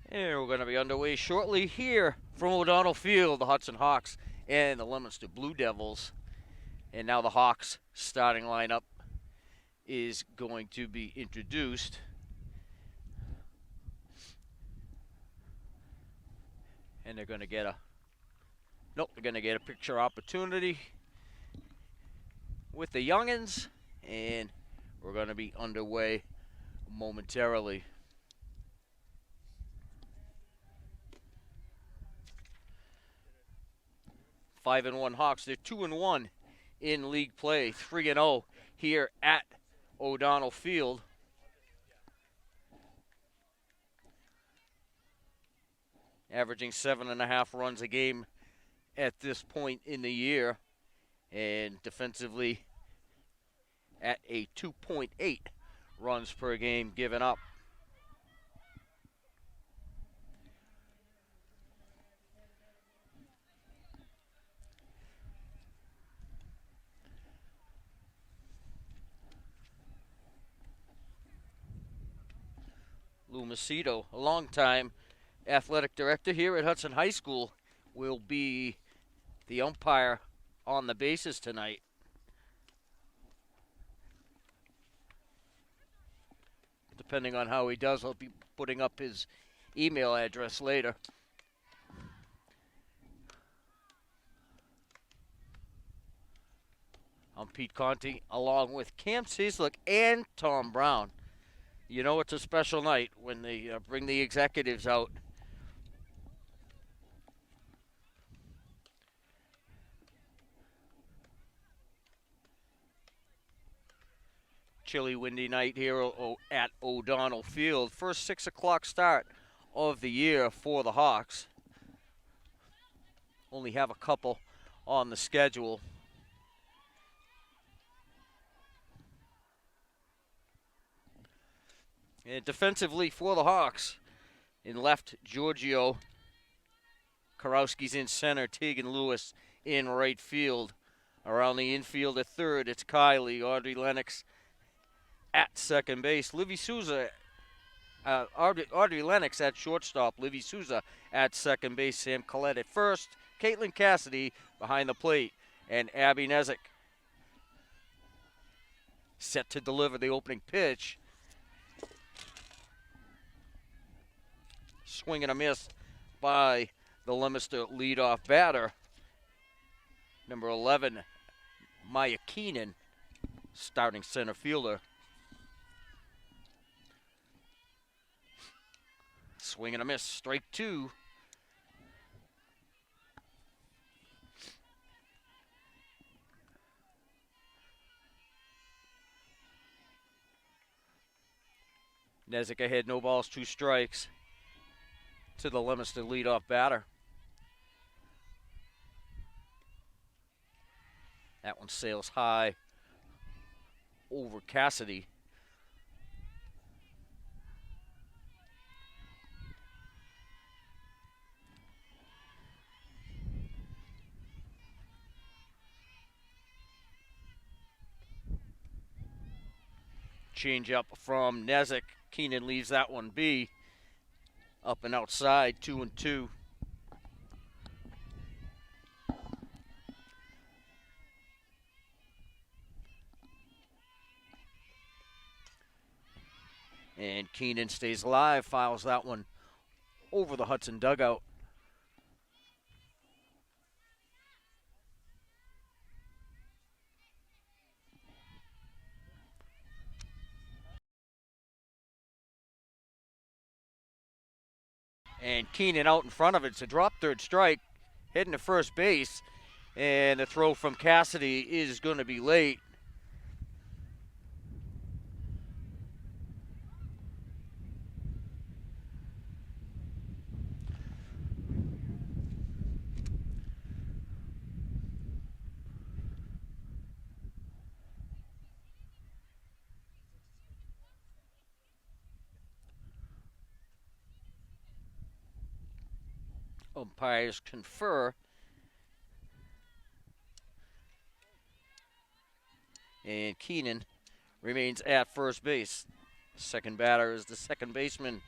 And we're going to be underway shortly here from O'Donnell Field, the Hudson Hawks and the Leominster Blue Devils. And now the Hawks starting lineup is going to be introduced. And they're going to get a picture opportunity with the youngins, and we're going to be underway momentarily. Five and 1 Hawks. They're 2-1 in league play, 3-0 here at O'Donnell Field. Averaging 7.5 runs a game at this point in the year, and defensively at a 2.8 runs per game given up. Lou Macedo, a longtime athletic director here at Hudson High School, will be the umpire on the bases tonight. Depending on how he does, I'll be putting up his email address later. I'm Pete Conti, along with Cam Cieslik and Tom Brown. You know it's a special night when they bring the executives out. Chilly, windy night here at O'Donnell Field. First 6 o'clock start of the year for the Hawks. Only have a couple on the schedule. And defensively for the Hawks, in left, Giorgio. Karowski's in center, Tegan Lewis in right field. Around the infield at third, it's Kylie, Audrey Lennox at second base. Livy Souza, Audrey Lennox at shortstop. Livy Souza at second base. Sam Collette at first. Caitlin Cassidy behind the plate. And Abby Nezik set to deliver the opening pitch. Swing and a miss by the Leominster leadoff batter. Number 11, Maya Keenan, starting center fielder. Swing and a miss, strike 2. Nezik ahead, no balls, 2 strikes to the Leominster leadoff batter. That one sails high over Cassidy. Change up from Nezik. Keenan leaves that one be. Up and outside, 2-2. And Keenan stays alive, files that one over the Hudson dugout. And Keenan out in front of it. It's a drop third strike, heading to first base. And the throw from Cassidy is going to be late. Umpires confer. And Keenan remains at first base. Second batter is the second baseman,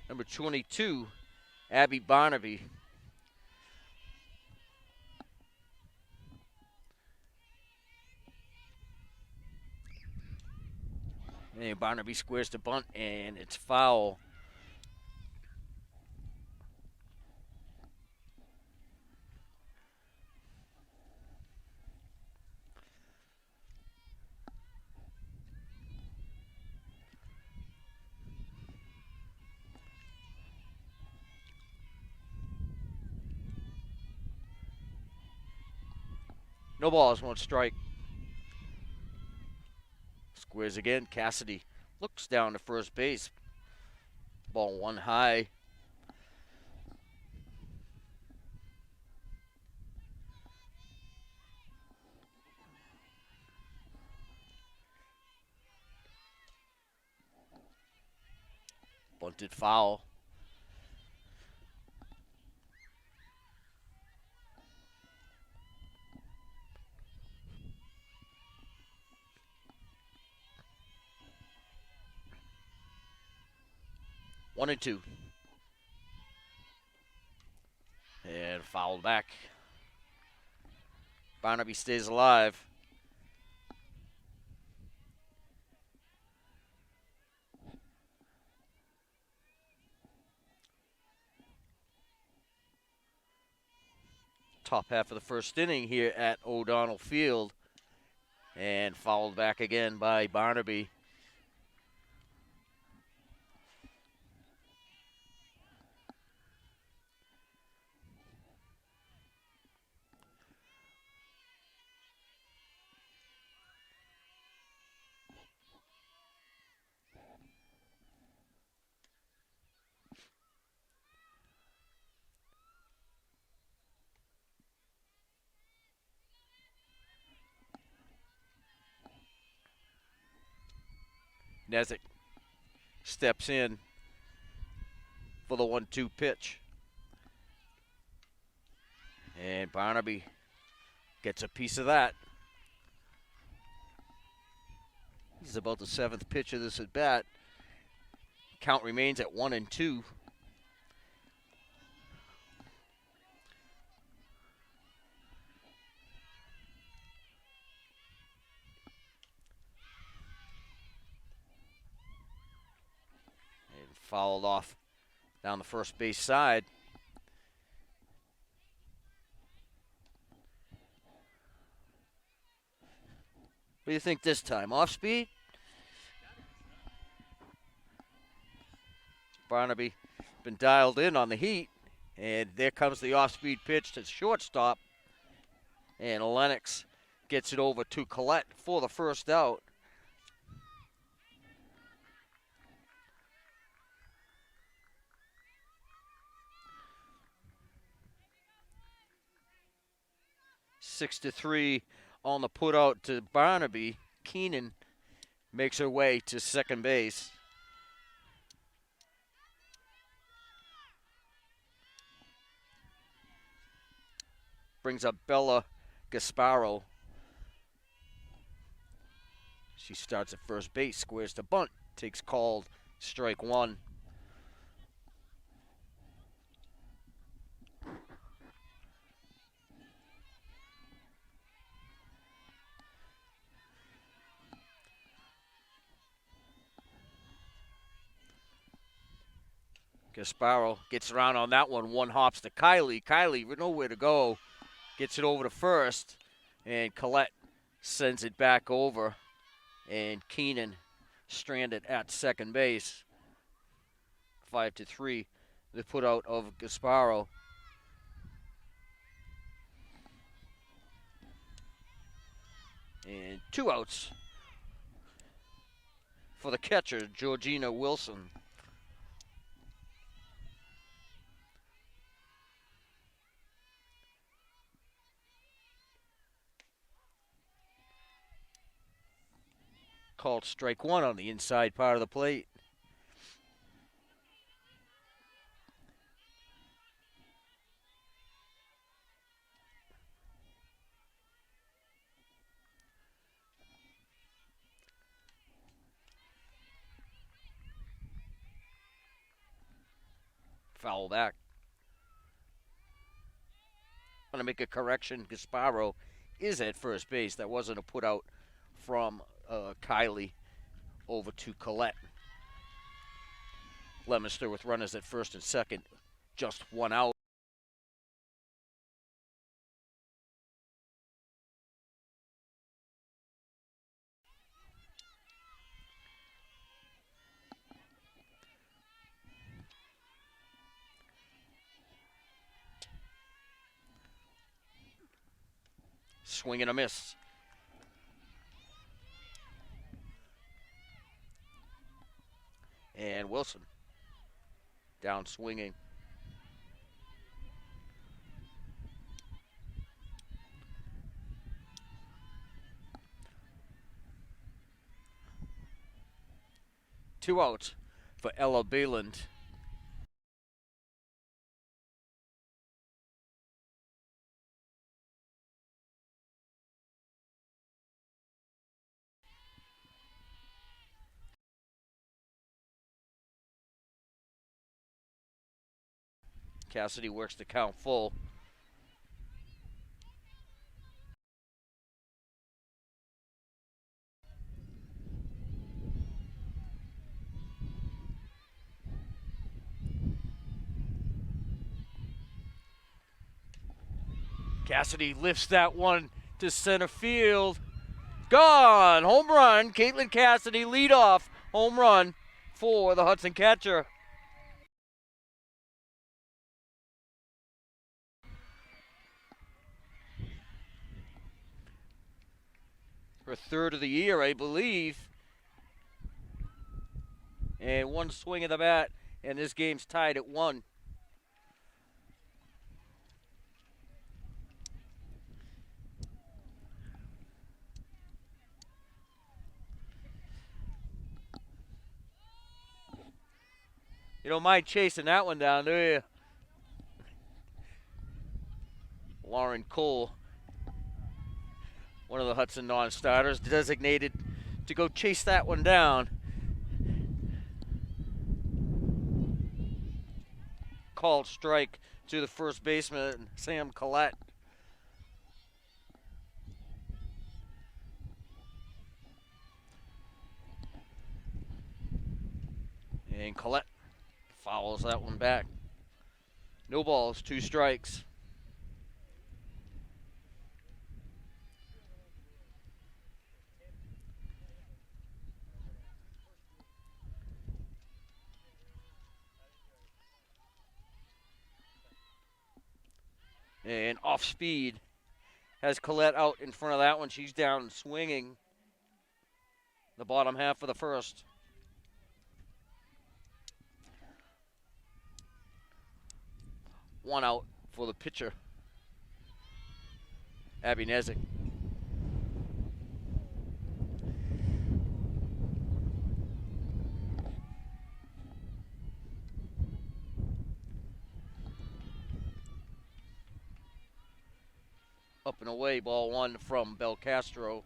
Number 22, Abby Barnaby. And Barnaby squares to bunt, and it's foul. No balls, one strike. Squares again. Cassidy looks down to first base. Ball one high. Bunted foul. One and two. And fouled back. Barnaby stays alive. Top half of the first inning here at O'Donnell Field. And fouled back again by Barnaby. Nezick steps in for the 1-2 pitch. And Barnaby gets a piece of that. This is about the seventh pitch of this at bat. Count remains at 1-2. Fouled off down the first base side. What do you think this time? Off speed? Barnaby been dialed in on the heat. And there comes the off-speed pitch to shortstop. And Lennox gets it over to Collette for the first out. Six to 3 on the put out to Barnaby. Keenan makes her way to second base. Brings up Bella Gasparo. She starts at first base, squares to bunt, takes called, strike one. Gasparo gets around on that one. One hops to Kylie. Kylie with nowhere to go. Gets it over to first. And Collette sends it back over. And Keenan stranded at second base. 5 to 3. The put out of Gasparo. And 2 outs for the catcher, Georgina Wilson. Called strike one on the inside part of the plate. Foul back. I'm going to make a correction. Gasparo is at first base. That wasn't a put out from Kylie over to Collette. Leominster with runners at first and second. Just one out. Swing and a miss. And Wilson down swinging. Two outs for Ella Bayland. Cassidy works the count full. Cassidy lifts that one to center field. Gone! Home run. Caitlin Cassidy leadoff home run for the Hudson catcher. Her third of the year, I believe. And one swing of the bat, and this game's tied at 1. You don't mind chasing that one down, do you? Lauren Cole, one of the Hudson non-starters, designated to go chase that one down. Called strike to the first baseman, Sam Collette. And Collette fouls that one back. No balls, 2 strikes. And off speed has Collette out in front of that one. She's down swinging the bottom half of the first. One out for the pitcher, Abby Nezik. Up and away, ball 1 from Belcastro.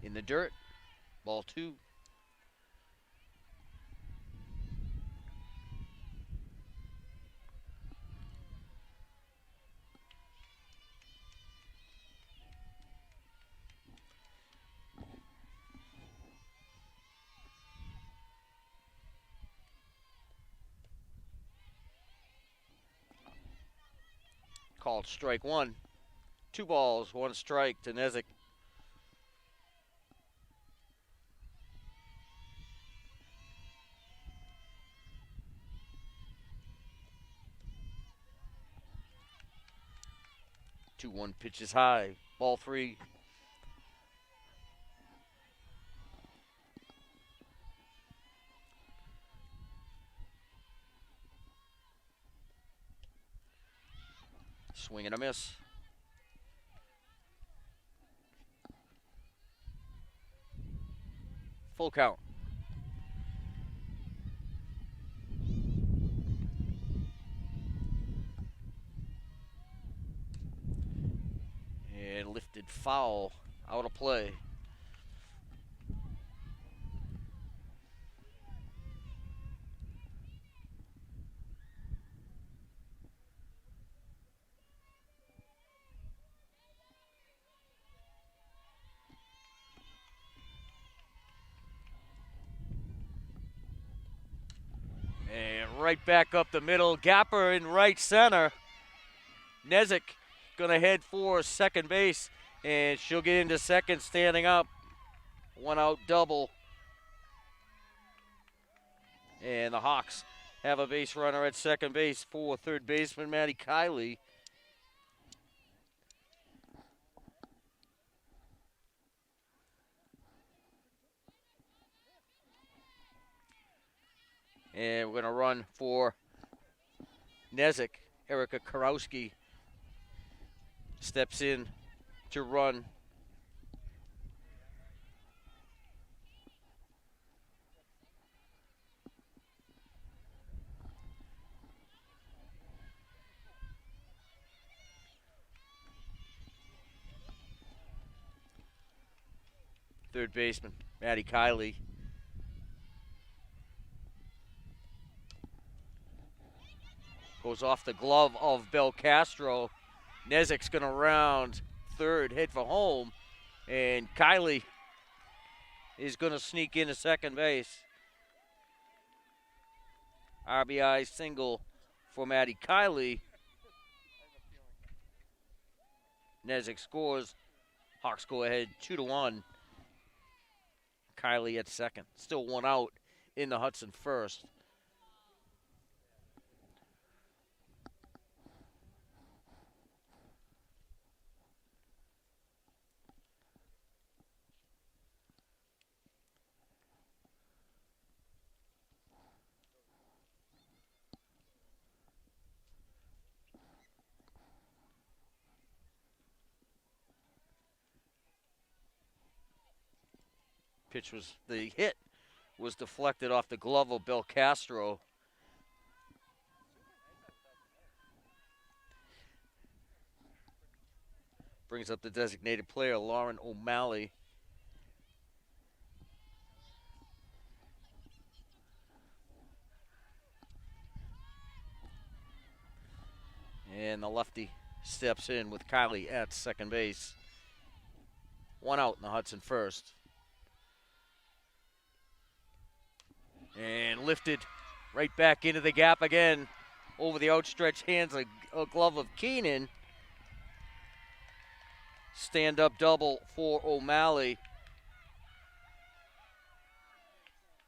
In the dirt, ball 2. Called strike 1. 2 balls, 1 strike to Nezik. Two 1 pitches high, ball 3. Swing and a miss. Full count. And lifted foul out of play. And right back up the middle, Gapper in right center. Nezik gonna head for second base, and she'll get into second standing up. One out double. And the Hawks have a base runner at second base for third baseman Maddie Kiley. And we're going to run for Nezik. Erica Karowski steps in to run. Third baseman Maddie Kiley. Goes off the glove of Belcastro. Nezik's going to round third, head for home. And Kiley is going to sneak into second base. RBI single for Maddie Kiley. Nezik scores. Hawks go ahead 2-1. Kiley at second. Still one out in the Hudson first. The hit was deflected off the glove of Belcastro. Brings up the designated player, Lauren O'Malley. And the lefty steps in with Kiley at second base. One out in the Hudson first. And lifted right back into the gap again. Over the outstretched hands, a glove of Keenan. Stand-up double for O'Malley.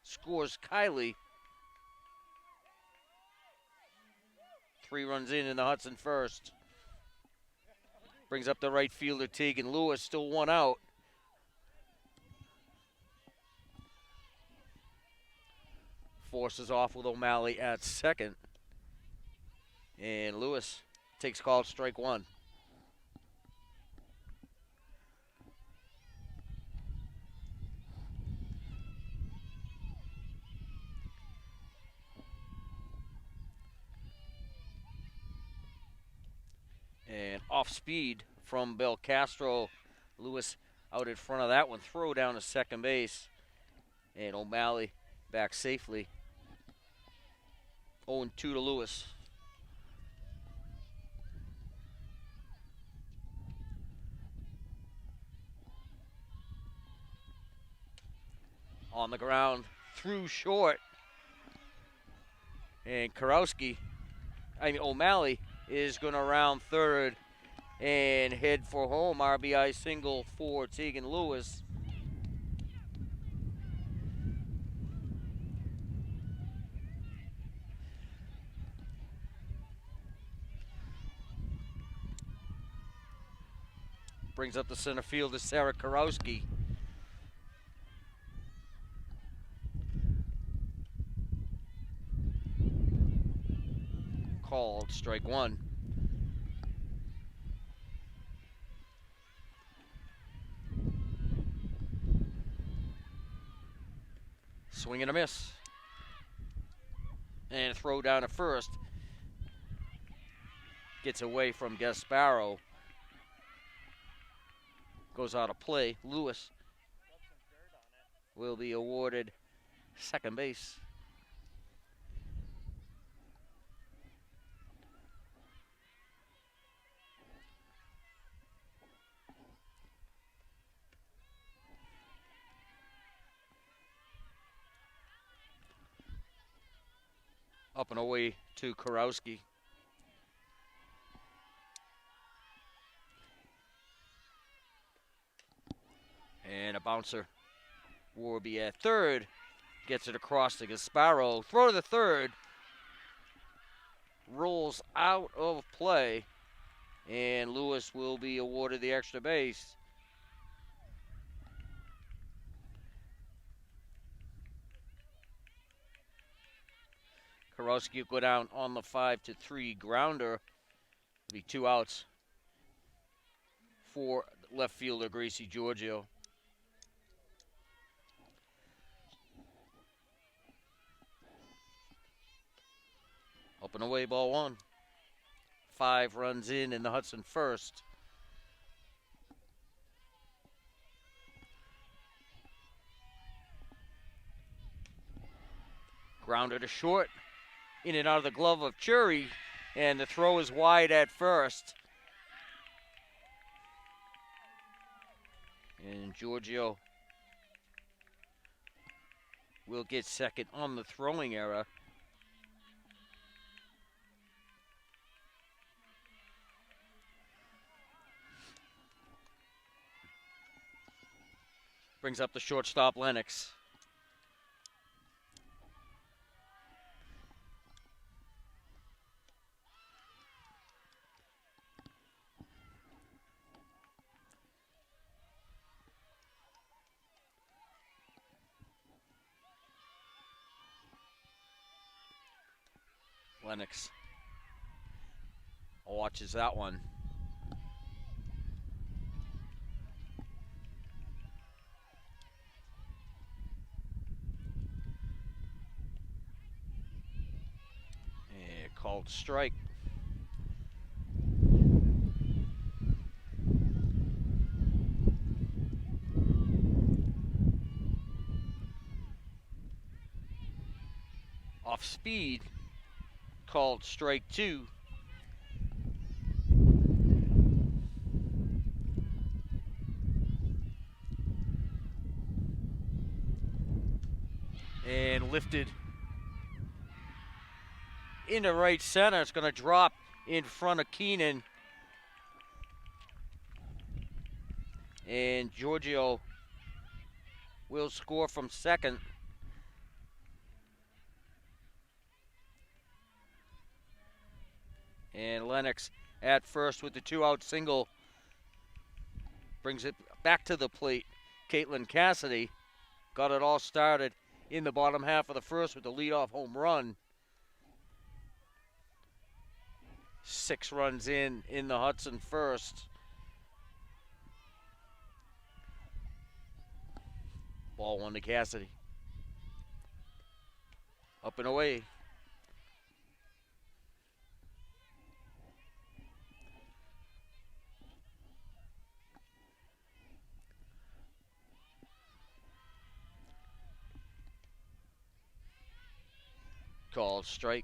Scores Kiley. 3 runs in the Hudson first. Brings up the right fielder, Tegan Lewis, still one out. Forces off with O'Malley at second. And Lewis takes call, strike one. And off speed from Belcastro. Lewis out in front of that one. Throw down to second base. And O'Malley back safely. 0-2 to Lewis. On the ground, through short. And O'Malley is going to round third and head for home. RBI single for Tegan Lewis. Brings up the center fielder, Sarah Karowski. Called strike one. Swing and a miss. And throw down at first. Gets away from Gasparo. goes out of play. Lewis will be awarded second base. Up and away to Karowski. And a bouncer. Warby at third. Gets it across to Gasparo. Throw to the third. Rolls out of play. And Lewis will be awarded the extra base. Karowski will go down on the 5-3 grounder. Be 2 outs for left fielder Gracie Giorgio. Up and away, ball 1. 5 runs in the Hudson first. Grounder to short. In and out of the glove of Chury, and the throw is wide at first. And Giorgio will get second on the throwing error. Brings up the shortstop, Lennox. Lennox watches that one. And called strike. Off speed. Called strike 2. And lifted into right center. It's going to drop in front of Keenan. And Giorgio will score from second. And Lennox at first with the 2-out single. Brings it back to the plate. Caitlin Cassidy got it all started in the bottom half of the first with the leadoff home run. 6 runs in the Hudson first. Ball 1 to Cassidy. Up and away. Called strike.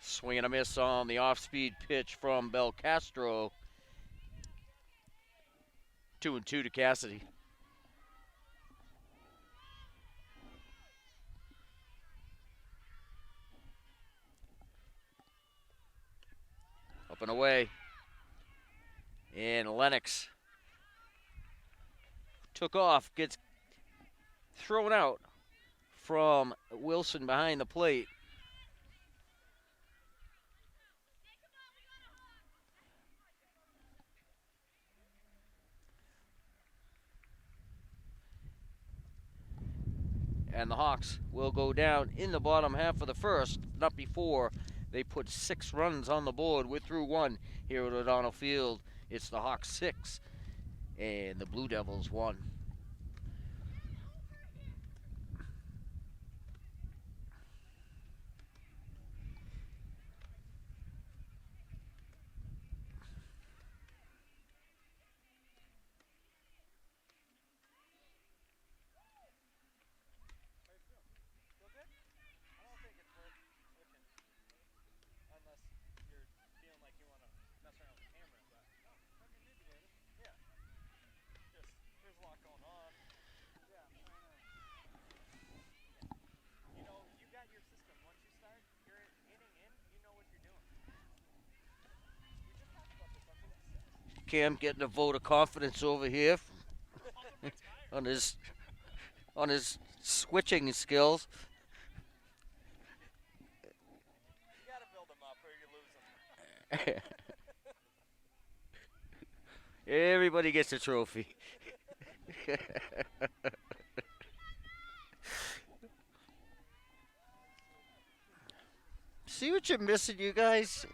Swing and a miss on the off-speed pitch from Belcastro. 2-2 to Cassidy. Up and away. And Lennox took off, gets thrown out from Wilson behind the plate. And the Hawks will go down in the bottom half of the first, not before they put 6 runs on the board. We're through 1 here at O'Donnell Field. It's the Hawks 6 and the Blue Devils 1. Cam getting a vote of confidence over here on his switching skills. You gotta build them up or you lose them. Everybody gets a trophy. See what you're missing, you guys?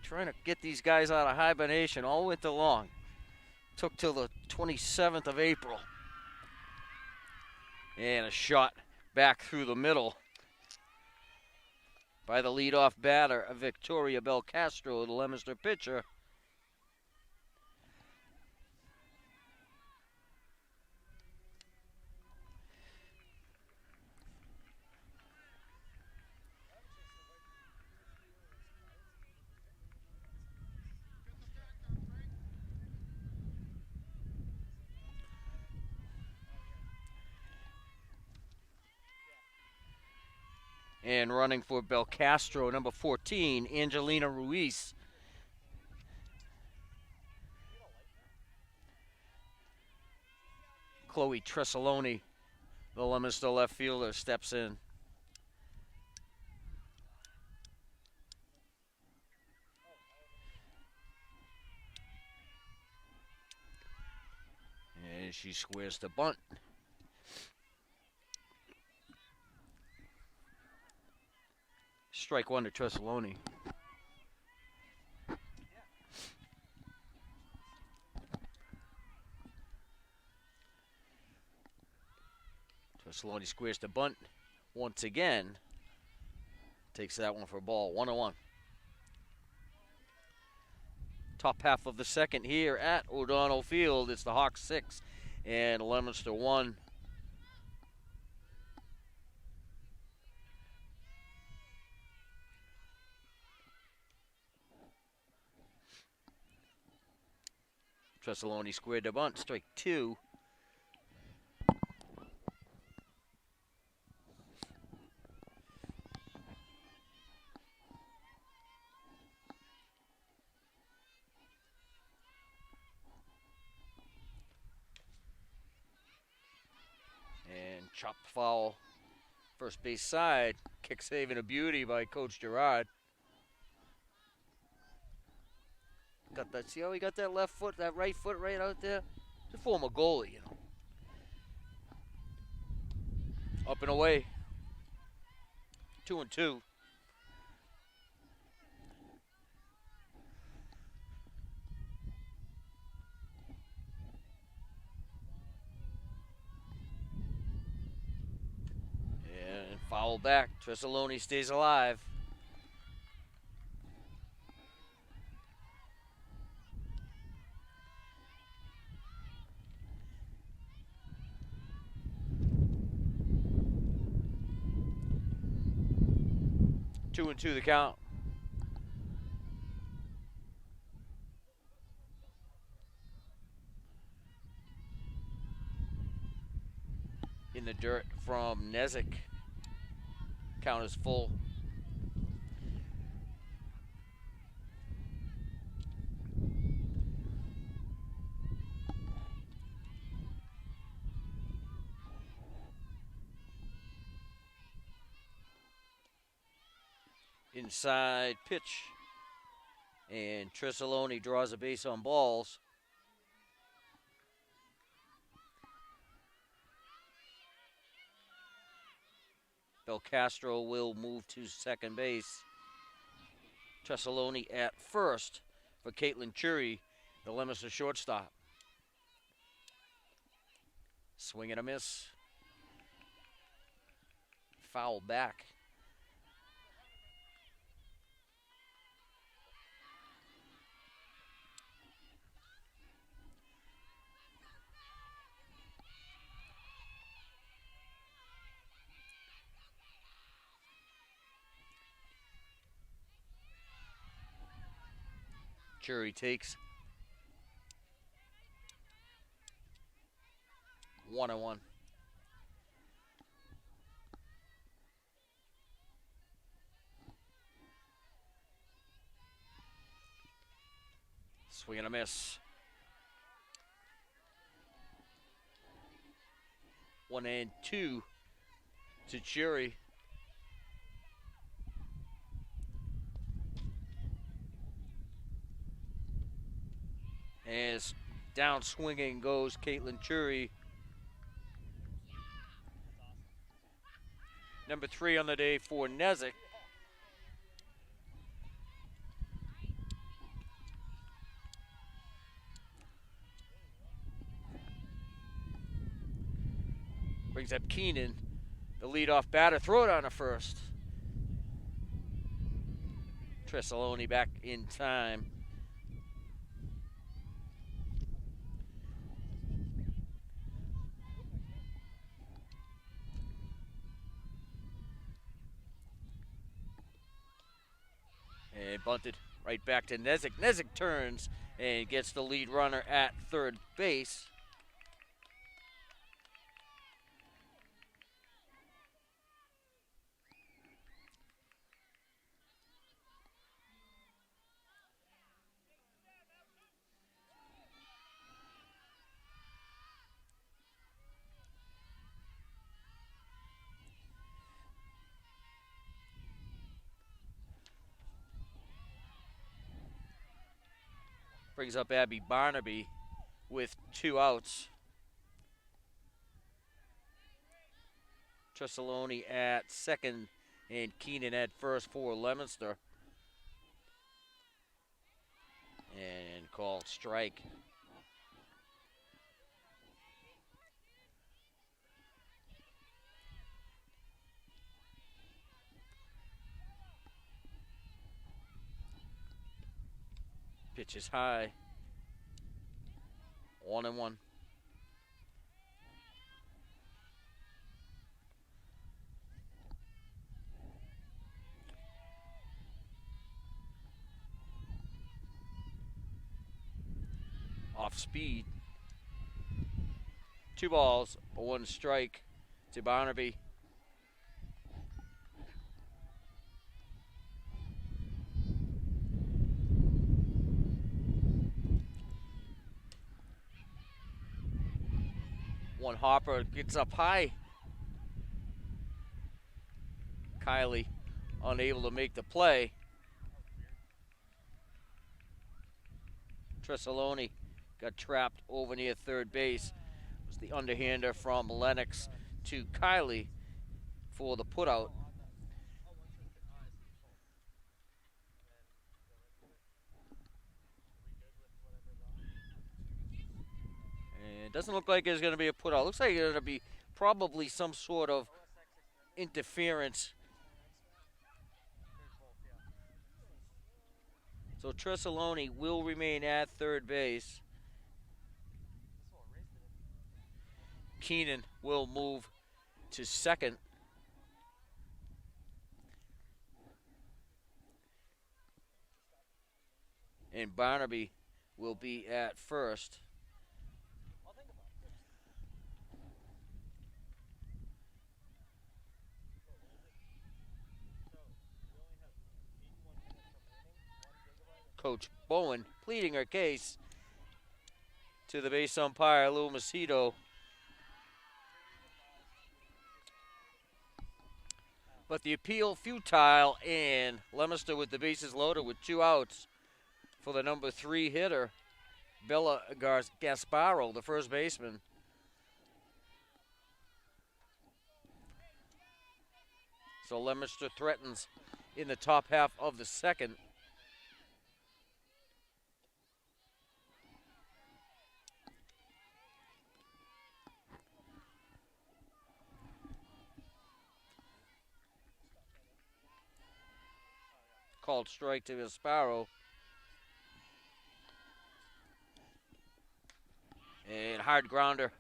Trying to get these guys out of hibernation all winter long. Took till the 27th of April. And a shot back through the middle by the leadoff batter, Victoria Belcastro, the Leominster pitcher. And running for Belcastro, number 14, Angelina Ruiz. Chloe Tresoloni, the Leominster left fielder, steps in. And she squares the bunt. Strike one to Tresoloni. Tresoloni squares the bunt once again. Takes that one for a ball, 1-1. Top half of the second here at O'Donnell Field. It's the Hawks 6 and Leominster 1. Tresoloni squared the bunt, strike two. And chopped foul, first base side. Kick saving a beauty by Coach Gerard. Got that, see how he got that left foot, that right foot right out there? He's a former goalie, you know. Up and away. 2-2. And foul back. Tresoloni stays alive. Two and two the count. In the dirt from Nezik. Count is full. Inside pitch. And Tresoloni draws a base on balls. Belcastro will move to second base. Tresoloni at first for Caitlin Chury, the Leominster shortstop. Swing and a miss. Foul back. Chury takes 1-1. Swing and a miss. 1-2 to Jury. As down swinging goes Caitlin Jury. Number 3 on the day for Nezik. Brings up Keenan, the leadoff batter. Throw it on to first. Tressaloni back in time. And bunted right back to Nezik. Nezik turns and gets the lead runner at third base. Brings up Abby Barnaby with 2 outs. Tressaloni at second and Keenan at first for Leominster. And called strike. Pitch is high. 1-1. Off speed. 2 balls, 1 strike to Barnaby. One hopper gets up high. Kylie unable to make the play. Tressaloni got trapped over near third base. It was the underhander from Lennox to Kylie for the putout. And it doesn't look like there's going to be a putout. Looks like there's going to be probably some sort of interference. So Tressaloni will remain at third base. Keenan will move to second. And Barnaby will be at first. Coach Bowen pleading her case to the base umpire, Lou Macedo. But the appeal futile, and Leominster with the bases loaded with 2 outs for the number 3 hitter, Bella Gasparo, the first baseman. So Leominster threatens in the top half of the second. Called strike to Gasparo. And hard grounder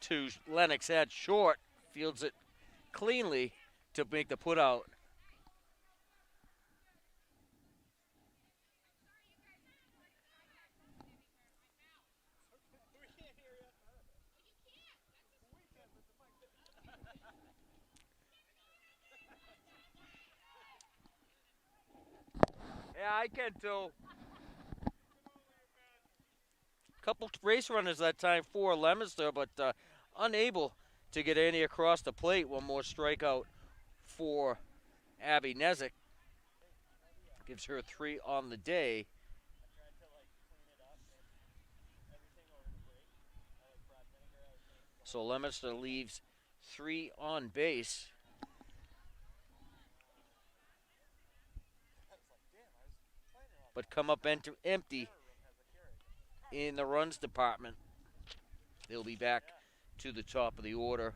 to Lennox at short. Fields it cleanly to make the putout. Yeah, I can too. Couple base runners that time for Leominster, but unable to get any across the plate. One more strikeout for Abby Nezik. Gives her 3 on the day. So Leominster leaves 3 on base. But come up empty in the runs department. They'll be back to the top of the order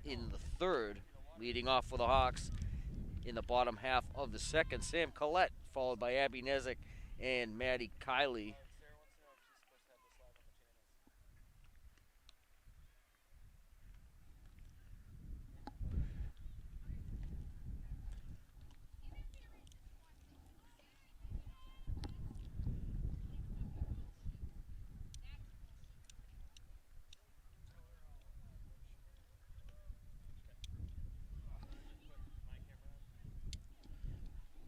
in the third, leading off for the Hawks in the bottom half of the second. Sam Collette, followed by Abby Nezik and Maddie Kiley.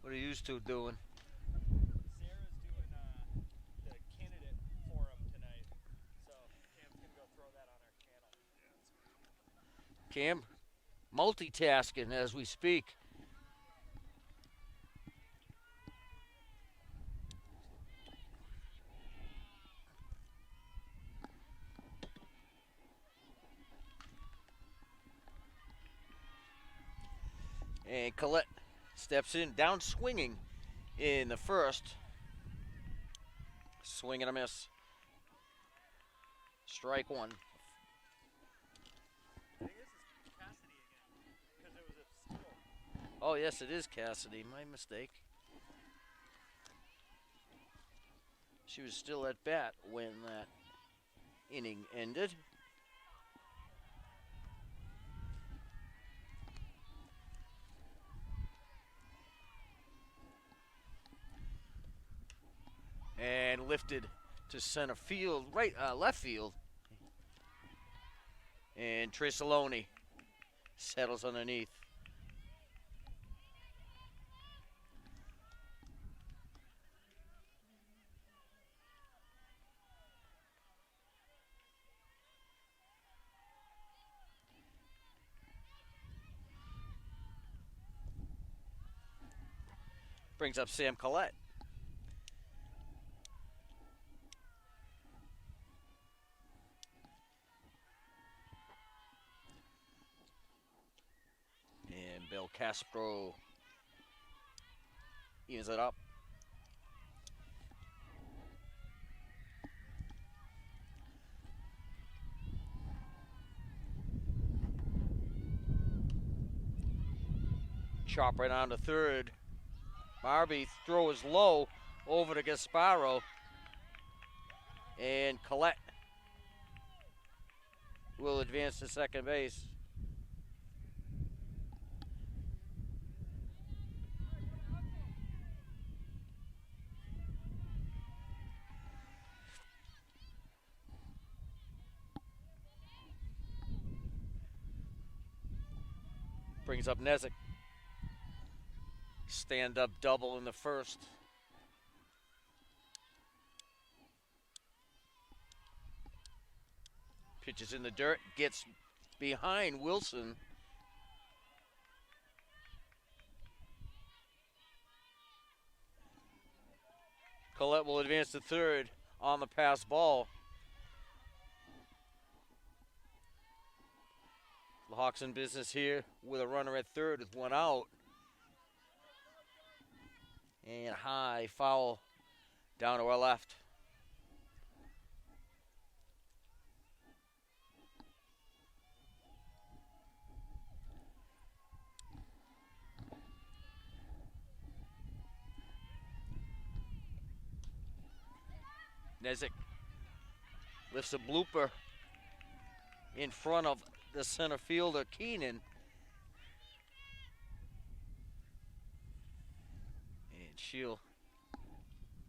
What are you two doing? Sarah's doing the candidate forum tonight, so Cam's gonna go throw that on our channel. Cam, multitasking as we speak. And Collette steps in, down swinging in the first. Swing and a miss. Strike one. I think this is Cassidy again, because it was a steal. Oh, yes, it is Cassidy. My mistake. She was still at bat when that inning ended. And lifted to center field, left field. And Trisoloni settles underneath. Brings up Sam Collette. And Bill Castro evens it up. Chop right down to third. Barbie throw is low over to Gasparo. And Collette will advance to second base. Brings up Nezik. Stand-up double in the first. Pitches in the dirt, gets behind Wilson. Collette will advance to third on the pass ball. The Hawks in business here with a runner at third with one out. And high foul down to our left. Nezik lifts a blooper in front of the center fielder, Keenan. And she'll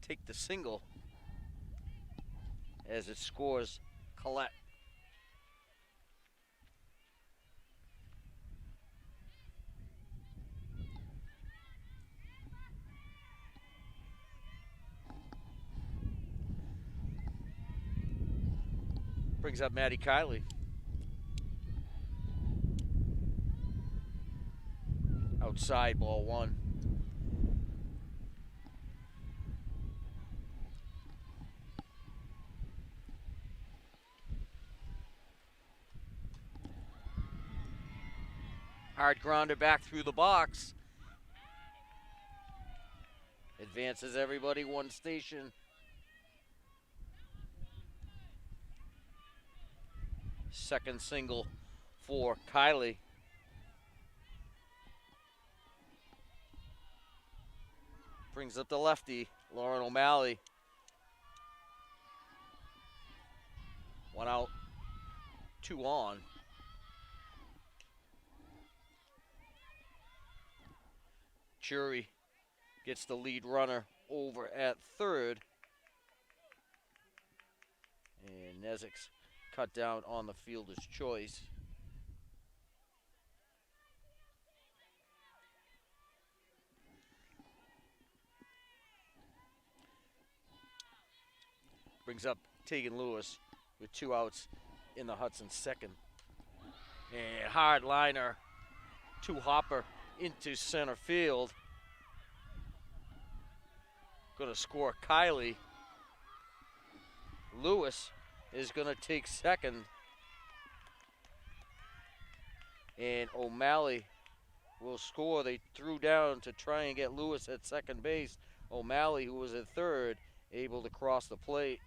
take the single as it scores Collette. Brings up Maddie Kiley. Outside, ball one. Hard grounder back through the box. Advances everybody one station. Second single for Kiley. Brings up the lefty, Lauren O'Malley. One out, two on. Jury gets the lead runner over at third. And Nezek's cut down on the fielder's choice. Brings up Tegan Lewis with 2 outs in the Hudson's second. And hard liner, 2-hopper into center field. Gonna score Kiley. Lewis is gonna take second. And O'Malley will score. They threw down to try and get Lewis at second base. O'Malley, who was at third, able to cross the plate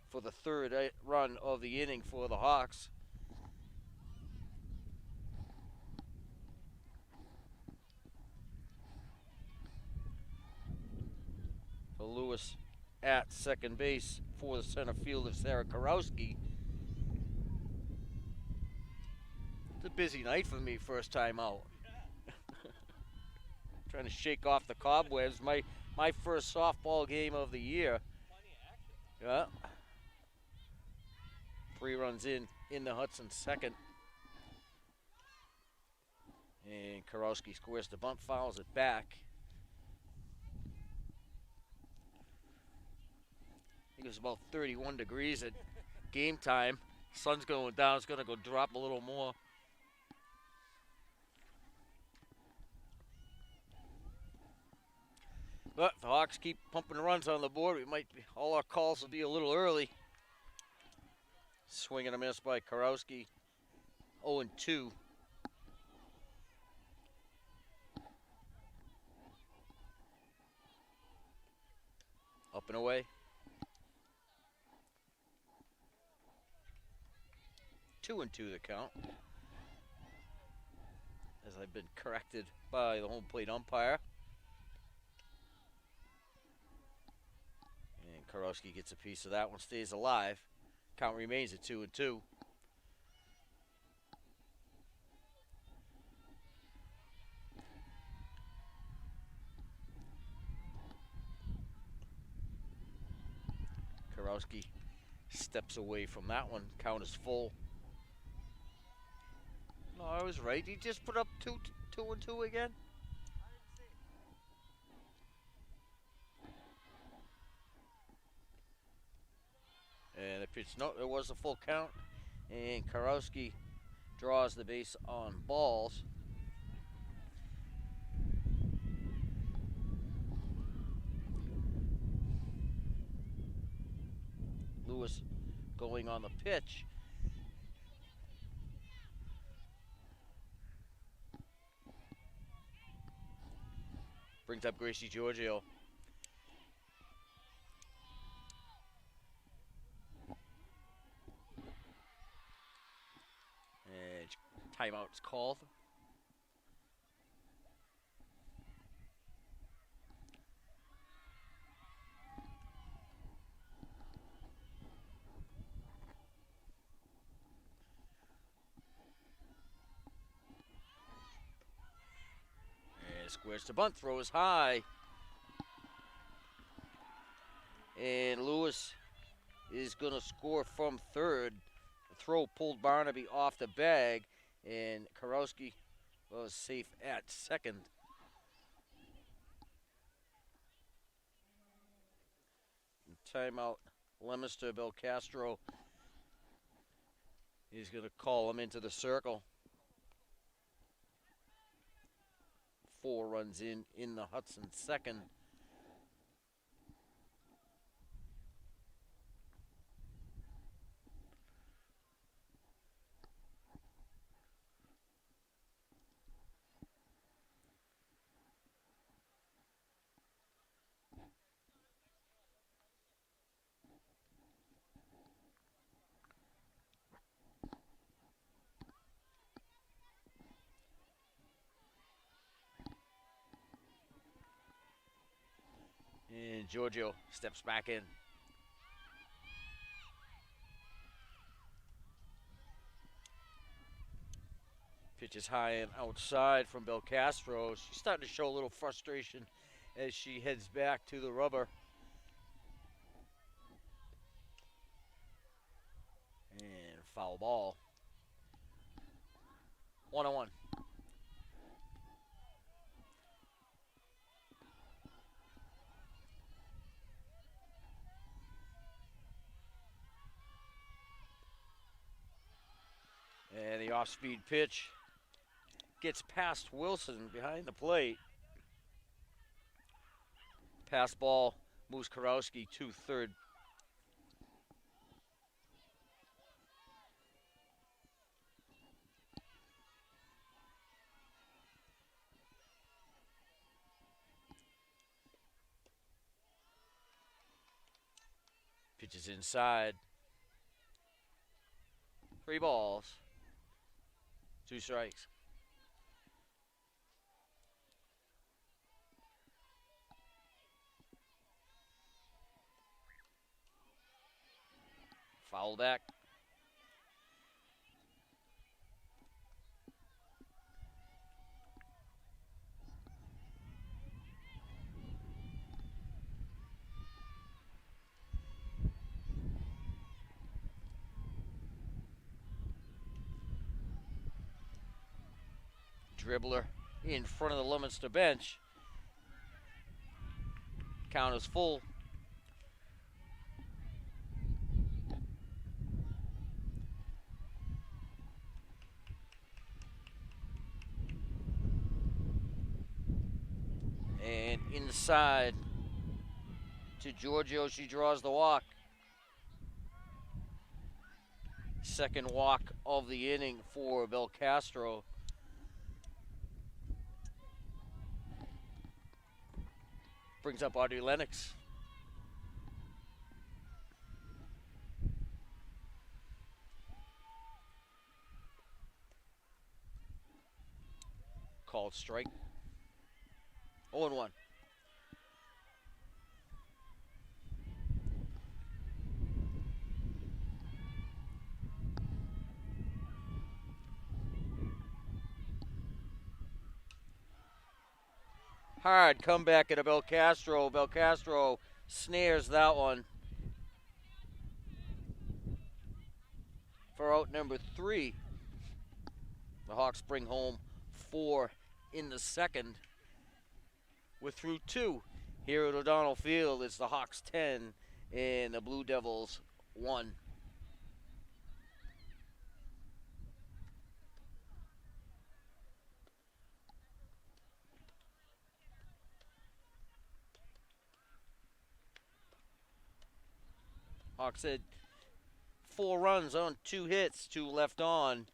for the third run of the inning for the Hawks. So Lewis at second base for the center fielder, Sarah Karowski. It's a busy night for me, first time out. Trying to shake off the cobwebs. My first softball game of the year. Yeah. 3 runs in the Hudson second. And Karowski squares the bunt, fouls it back. I think it was about 31 degrees at game time. Sun's going down. It's going to go drop a little more. But if the Hawks keep pumping runs on the board, all our calls will be a little early. Swing and a miss by Karowski. 0-2. Up and away. 2-2 the count. As I've been corrected by the home plate umpire. And Karowski gets a piece of that one, stays alive. Count remains at 2-2. Karowski steps away from that one. Count is full. No, I was right. He just put up 2-2 again. And the pitch, no, it was a full count. And Karowski draws the base on balls. Lewis going on the pitch. Brings up Gracie Giorgio. And timeout is called. Squares to bunt, throw is high. And Lewis is going to score from third. The throw pulled Barnaby off the bag, and Karowski was safe at second. And timeout, Leominster, Belcastro He's going to call him into the circle. 4 runs in the Hudson second. And Giorgio steps back in. Pitch is high and outside from Belcastro. She's starting to show a little frustration as she heads back to the rubber. And foul ball. 1-1. And the off-speed pitch gets past Wilson behind the plate. Pass ball moves Karowski to third. Pitch is inside. 3 balls. 2 strikes. Foul back. Dribbler in front of the Leominster bench. Count is full. And inside to Giorgio, she draws the walk. Second walk of the inning for Belcastro. Brings up Audrey Lennox. Called strike. 0-1. Hard comeback at a Belcastro. Belcastro snares that one for out number 3. The Hawks bring home 4 in the second. We're through 2 here at O'Donnell Field. It's the Hawks 10 and the Blue Devils 1. Hawks had 4 runs on 2 hits, 2 left on.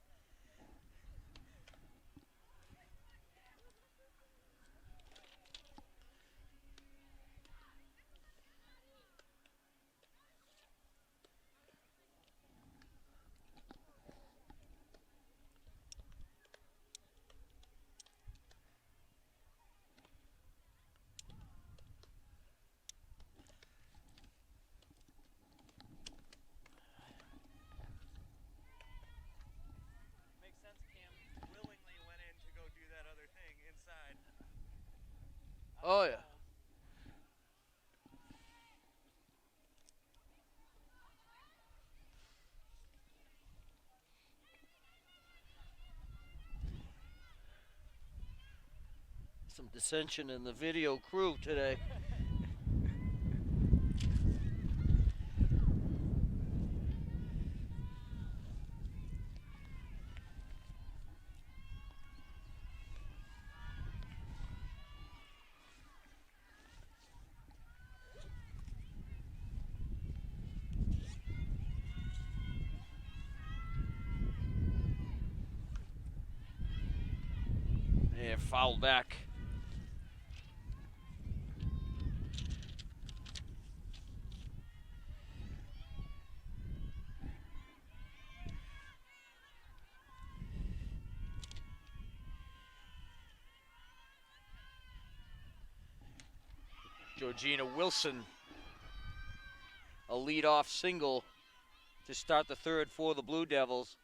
Makes sense, Cam willingly went in to go do that other thing inside. Oh, yeah. Some dissension in the video crew today. And fouled back. Georgina Wilson, a leadoff single to start the third for the Blue Devils.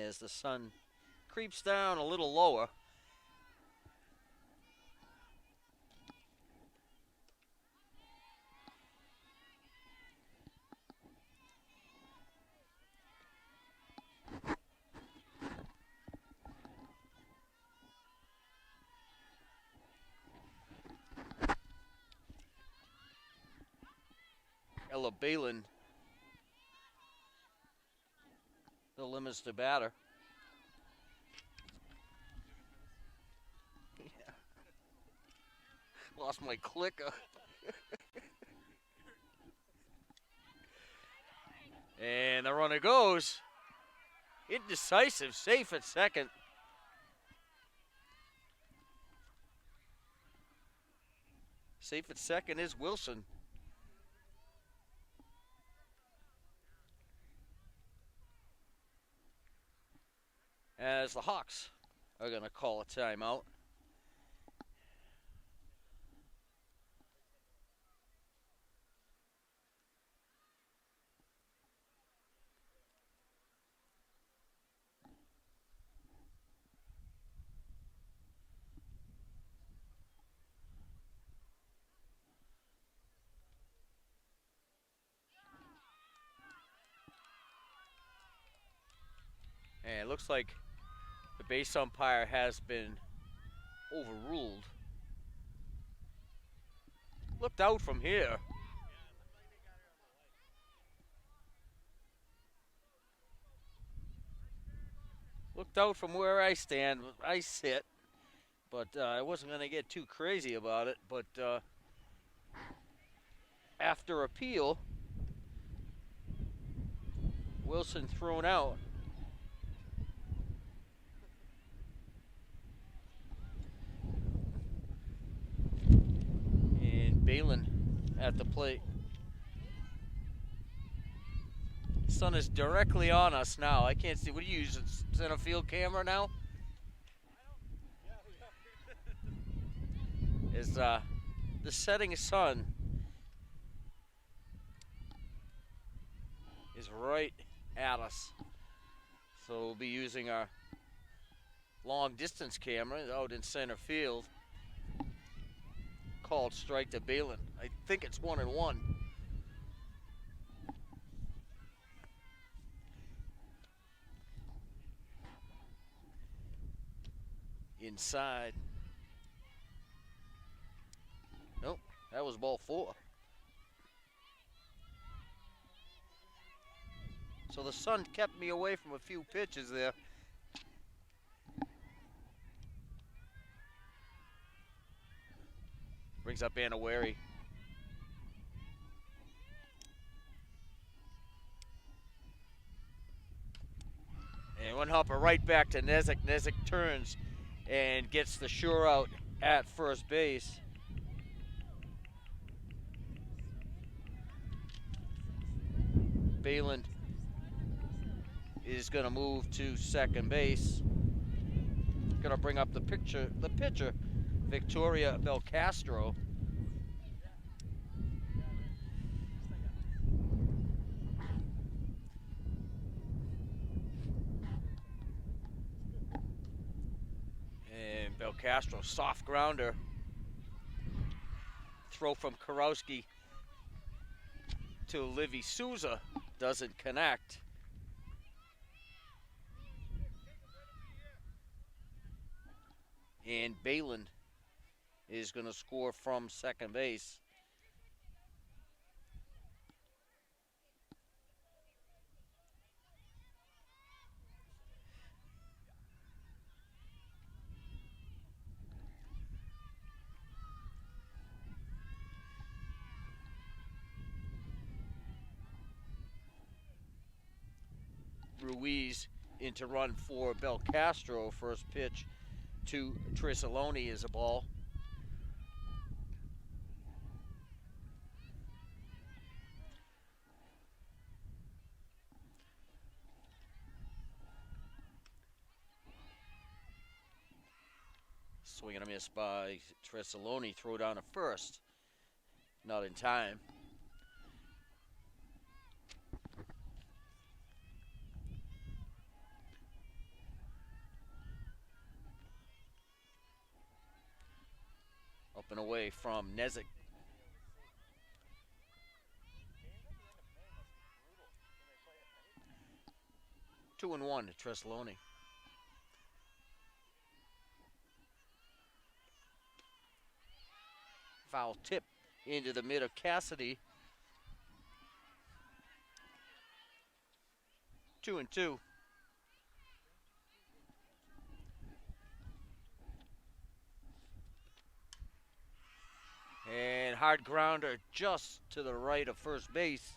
As the sun creeps down a little lower. Ella Balin, the Leominster batter. Yeah. Lost my clicker. And the runner goes. Indecisive, safe at second. Safe at second is Wilson. As the Hawks are going to call a timeout. And it looks like the base umpire has been overruled. Looked out from here. Looked out from where I stand. I sit. But I wasn't going to get too crazy about it. But after appeal, Wilson thrown out. And Balin at the plate. Sun is directly on us now. I can't see. What do you use? A center field camera now? Is the setting sun is right at us. So we'll be using our long distance camera out in center field. Called strike to Balin. I think it's 1-1. Inside. Nope, that was ball 4. So the sun kept me away from a few pitches there. Brings up Anawari. And one hopper right back to Nezik. Nezik turns and gets the sure out at first base. Balin is going to move to second base. Going to bring up the pitcher, Victoria Belcastro. And Belcastro, soft grounder. Throw from Karowski to Livy Souza doesn't connect. And Balin is going to score from second base. Ruiz into run for Belcastro. First pitch to Trisaloni is a ball. Swing and a miss by Trisaloni. Throw down at first. Not in time. Up and away from Nezik. Games at the end of May must be brutal when they play at night. 2-1 to Trisaloni. Foul tip into the mid of Cassidy. 2-2. And hard grounder just to the right of first base.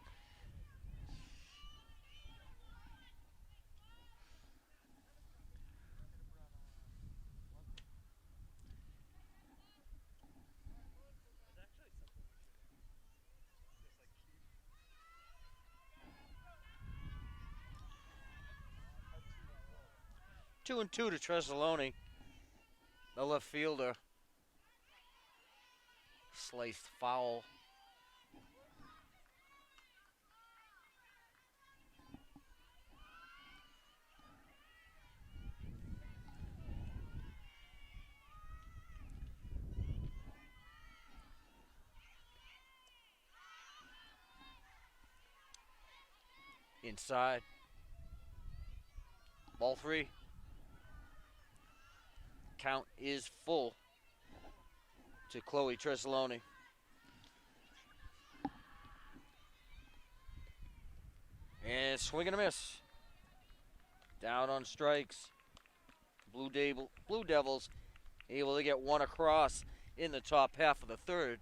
Two and two to Tresaloni. The left fielder. Sliced foul. Inside. Ball three. Count is full to Chloe Tresaloni. And swing and a miss. Down on strikes. Blue Devils able to get one across in the top half of the third.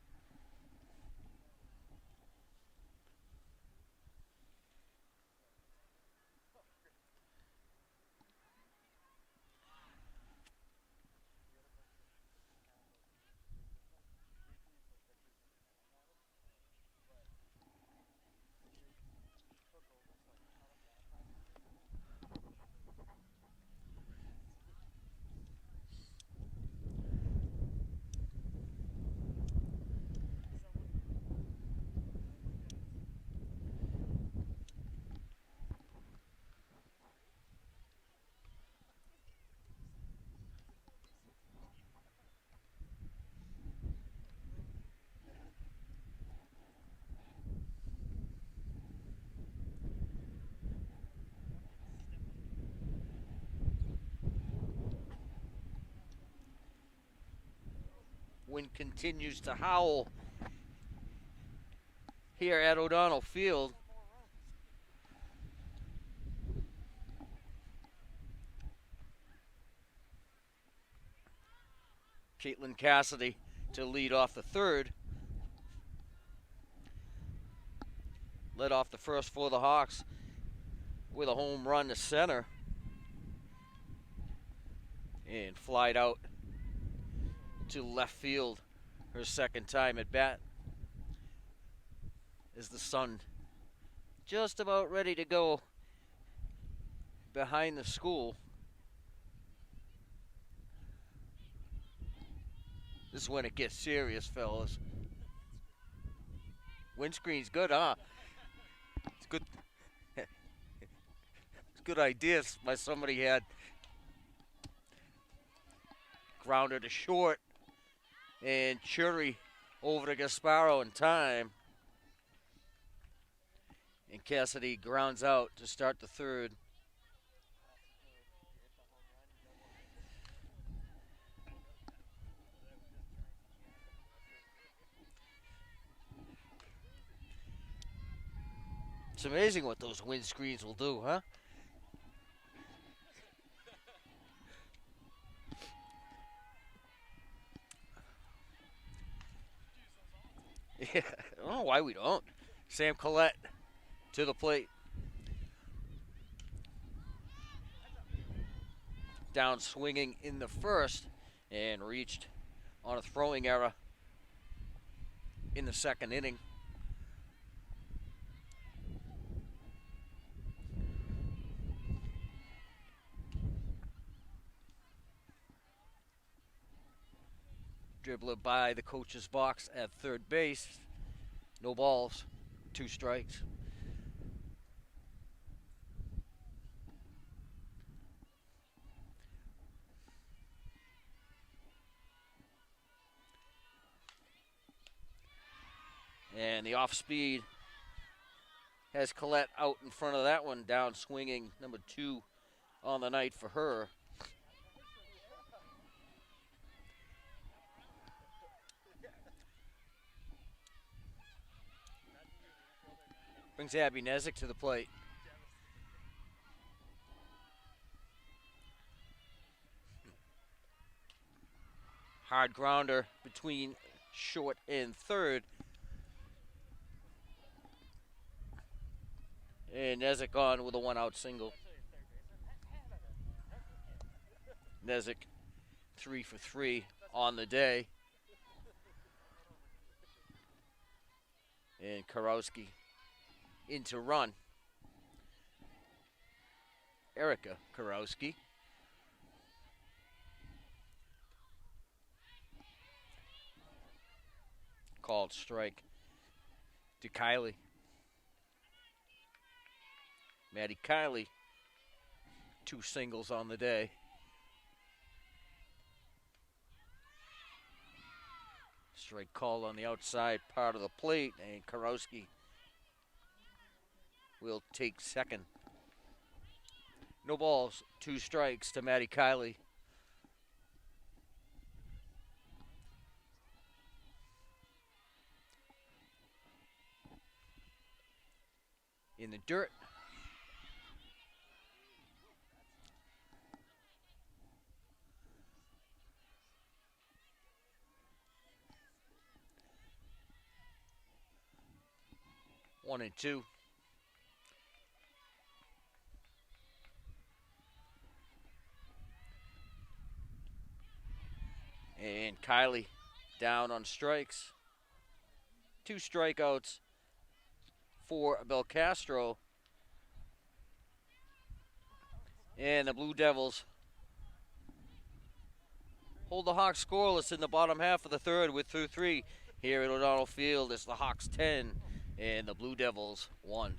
Wind continues to howl here at O'Donnell Field. Caitlin Cassidy to lead off the third. Led off the first for the Hawks with a home run to center. And flied out to left field her second time at bat. Is the sun just about ready to go behind the school. This is when it gets serious, fellas. Windscreen's good, huh? It's good. It's good ideas by somebody had. Grounder to short. And Chury over to Gasparo in time. And Cassidy grounds out to start the third. It's amazing what those windscreens will do, huh? Yeah, I don't know why we don't. Sam Collette to the plate. down swinging in the first and reached on a throwing error in the second inning. Dribbler by the coach's box at third base. No balls, 2 strikes. And the off speed has Collette out in front of that one, down swinging, number 2 on the night for her. Brings Abby Nezik to the plate. Hard grounder between short and third. And Nezik on with a 1-out single. Nezik 3 for 3 on the day. And Karowski into run. Erica Karowski. Called strike to Kylie. Maddie Kylie, 2 singles on the day. Strike called on the outside part of the plate, and Karowski will take second. No balls, 2 strikes to Maddie Kylie. In the dirt. One and two. And Kylie down on strikes. 2 strikeouts for Belcastro. And the Blue Devils hold the Hawks scoreless in the bottom half of the third with 2-3 here at O'Donnell Field. It's the Hawks 10 and the Blue Devils 1.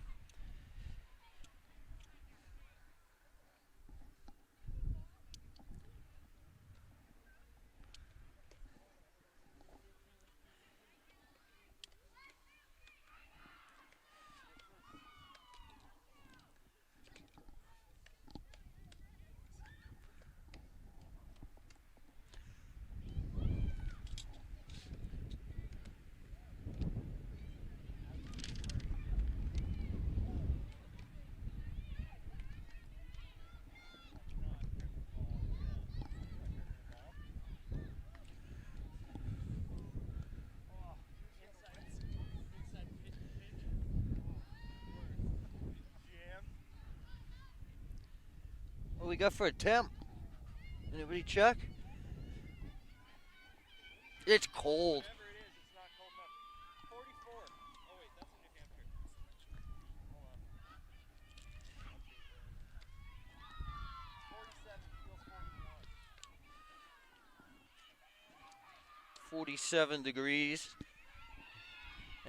What we got for a temp? Anybody check? It's cold. Whatever it is, it's not cold enough. 44. Oh, wait, that's in New Hampshire. Hold on. 47 feels 41. 47 degrees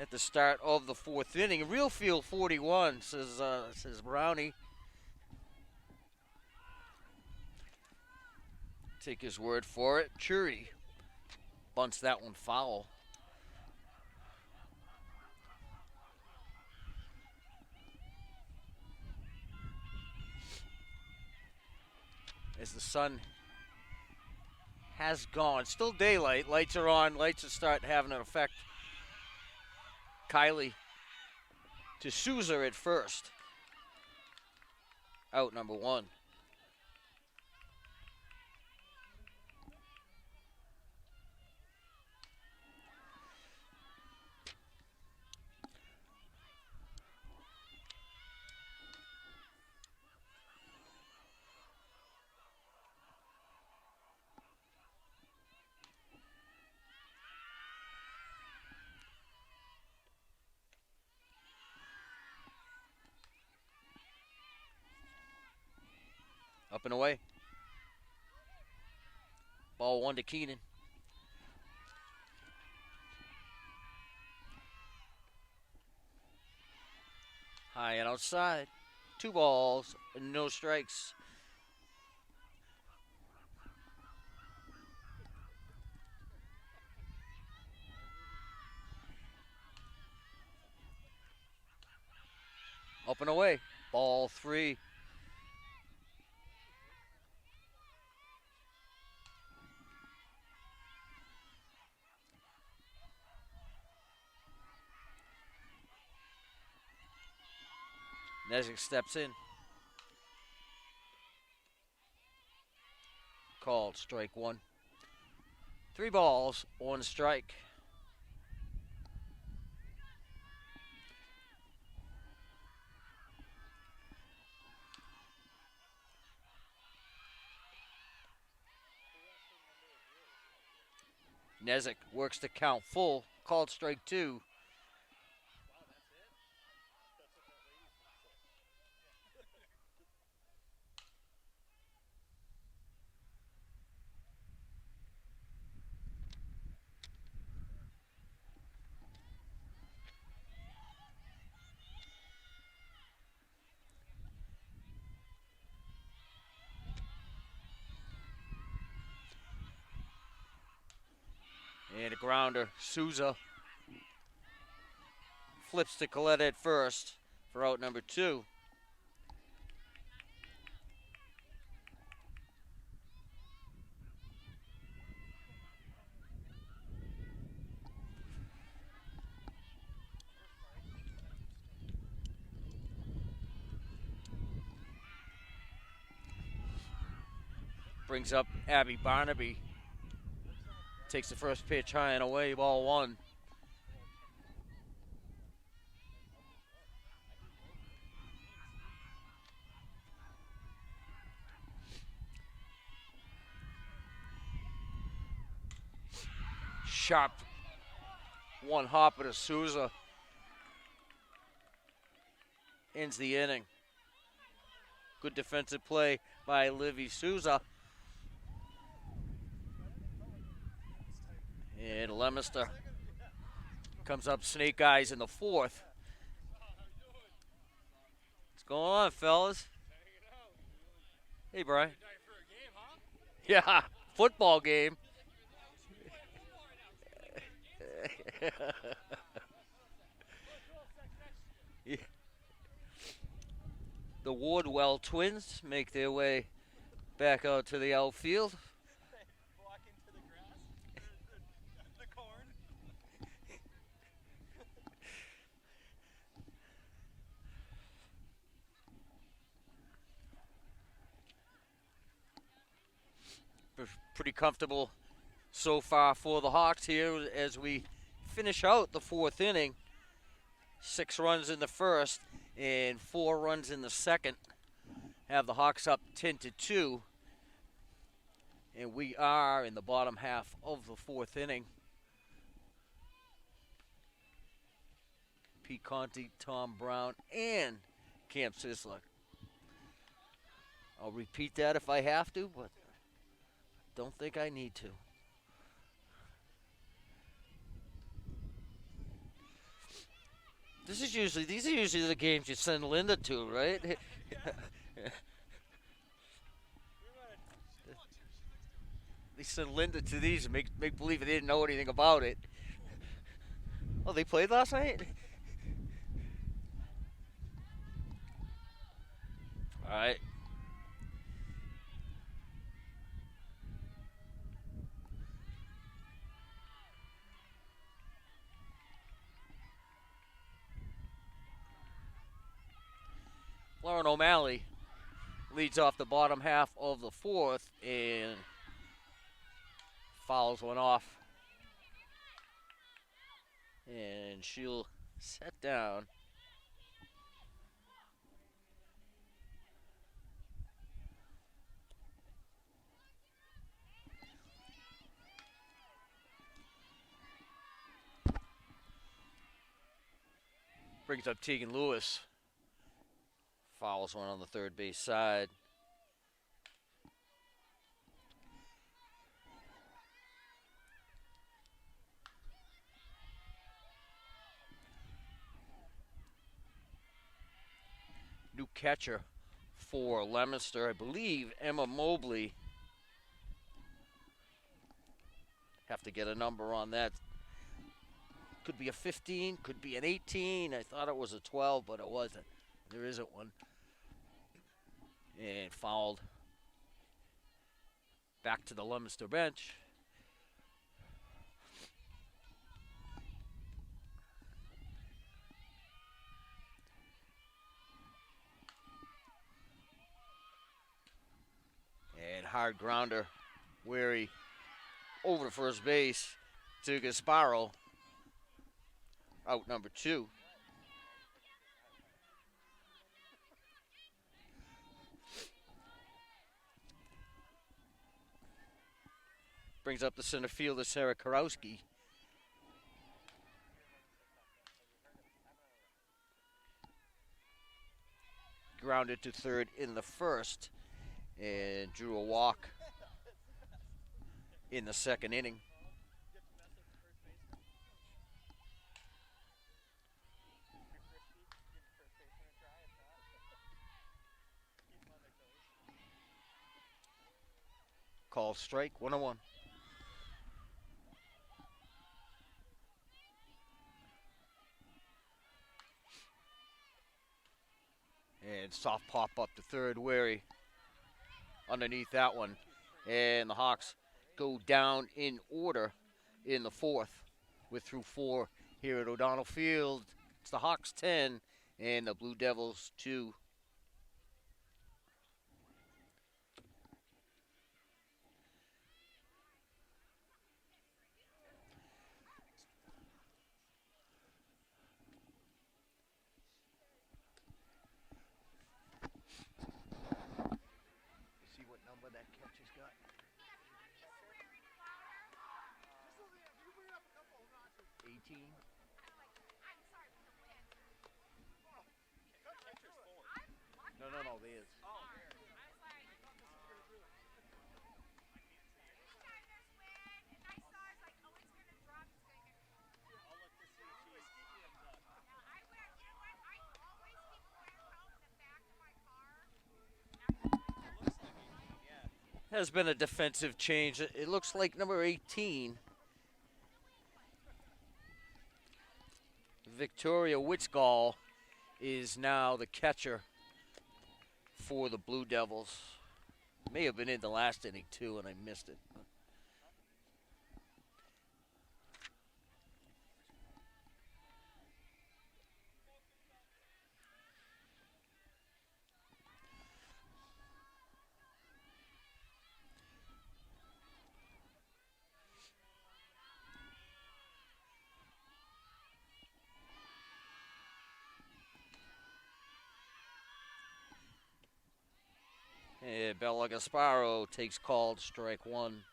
at the start of the 4th inning. Real feel 41, says Brownie. Take his word for it. Chury bunts that one foul. As the sun has gone. Still daylight. Lights are on. Lights are starting having an effect. Kylie to Souza at first. Out number 1. Up and away. Ball 1 to Keenan. High and outside. 2 balls, no strikes. Up and away. Ball 3. Nezick steps in. Called strike 1. 3 balls, 1 strike. Nezick works the count full. Called strike 2. And a grounder. Souza flips to Collette at first for out number 2. Brings up Abby Barnaby. Takes the first pitch high and away, ball 1. Sharp 1 hopper to Souza. Ends the inning. Good defensive play by Livy Souza. And Leominster comes up snake eyes in the 4th. What's going on, fellas? Hey, Brian. Yeah, football game. Yeah. The Wardwell twins make their way back out to the outfield. Walk into the grass, the corn. Pretty comfortable so far for the Hawks here as we finish out the 4th inning. 6 runs in the first and 4 runs in the second. Have the Hawks up 10-2. And we are in the bottom half of the 4th inning. Pete Conti, Tom Brown, and Cam Sisler. I'll repeat that if I have to, but don't think I need to. These are usually the games you send Linda to, right? They send Linda to these and make believe they didn't know anything about it. Oh, they played last night? All right. Lauren O'Malley leads off the bottom half of the 4th and fouls one off. And she'll set down. Brings up Tegan Lewis. Fouls one on the third base side. catcher for Leominster. I believe Emma Mobley. Have to get a number on that. Could be a 15, could be an 18. I thought it was a 12, but it wasn't. There isn't one. And fouled. Back to the Leominster bench. And hard grounder, Wary over to first base to Gasparo. Out number 2. Brings up the center fielder, Sarah Karowski. Grounded to third in the first and drew a walk in the second inning. Call strike, 1-1. And soft pop up to third, Wary underneath that one. And the Hawks go down in order in the fourth. We're through 4 here at O'Donnell Field. It's the Hawks 10 and the Blue Devils 2. See what number that catcher's got? 18. No, there's. Has been a defensive change. It looks like number 18, Victoria Witzgall, is now the catcher for the Blue Devils. May have been in the last inning too, and I missed it. And Bella Gasparo takes called strike 1.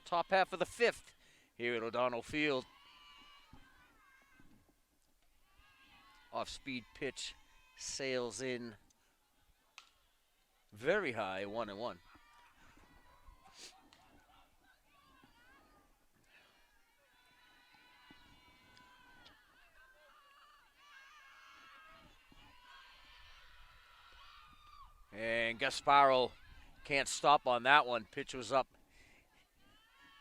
Top half of the 5th here at O'Donnell Field. Off-speed pitch sails in very high, 1-1. And Gasparo can't stop on that one. Pitch was up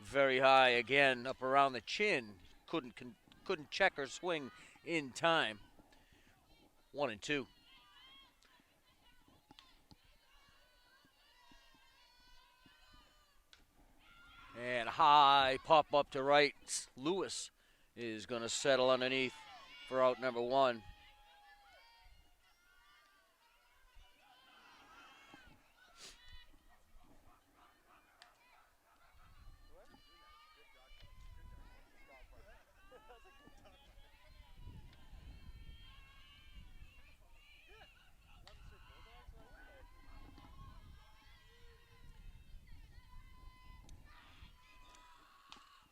very high again, up around the chin. Couldn't check her swing in time. 1-2. And high pop up to right. Lewis is going to settle underneath for out number 1.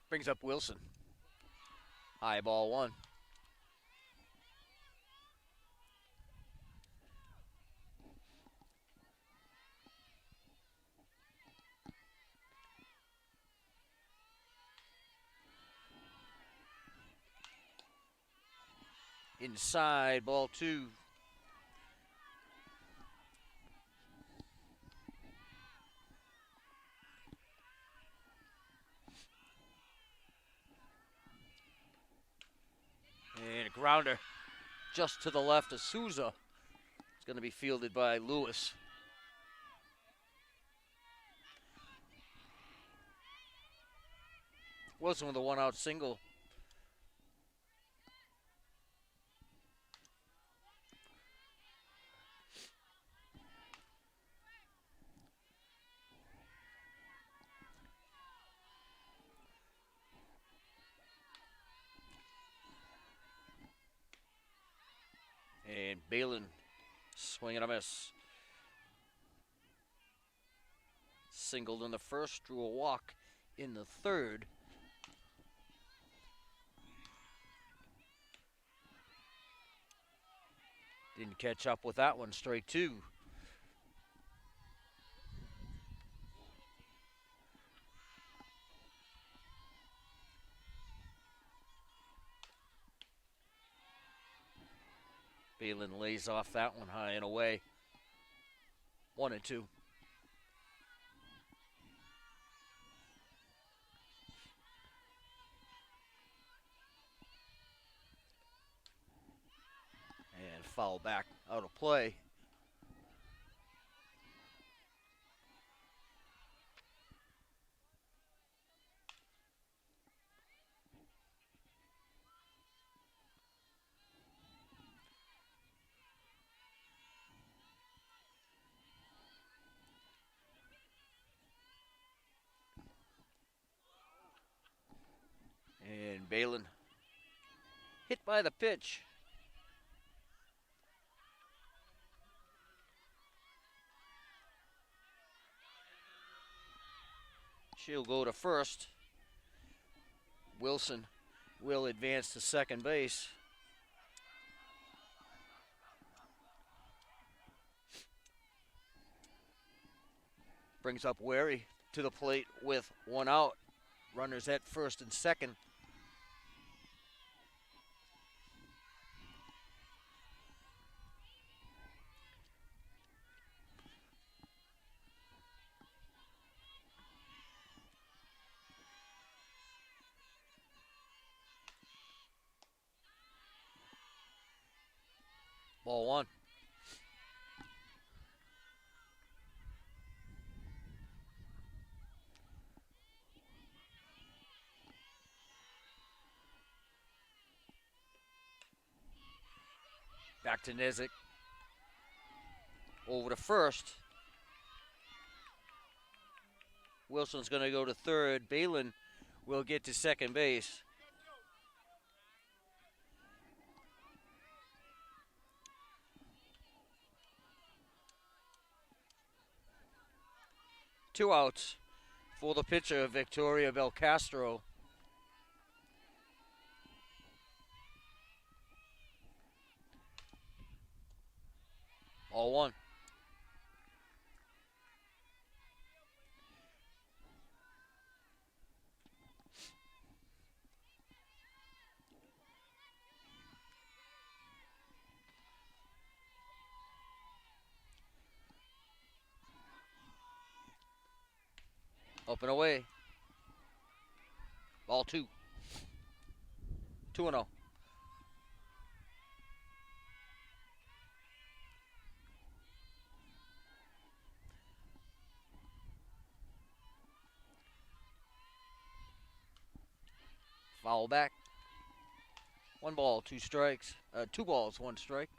Brings up Wilson. High ball 1. inside, ball 2. And a grounder just to the left of Souza. It's going to be fielded by Lewis. Wilson with a 1-out single. And Balin swing and a miss. Singled in the first, drew a walk in the third. Didn't catch up with that one, straight 2. Balin lays off that one high and away. 1-2. And foul back out of play. And Balin hit by the pitch. She'll go to first. Wilson will advance to second base. Brings up Wary to the plate with 1 out. Runners at first and second. Ball 1. Back to Nizick. Over to first. Wilson's going to go to third. Balin will get to second base. Two outs for the pitcher, Victoria Belcastro. All 1. Up and away. Ball 2. 2-0. Foul back. 1 ball, 2 strikes. 2 balls, 1 strike.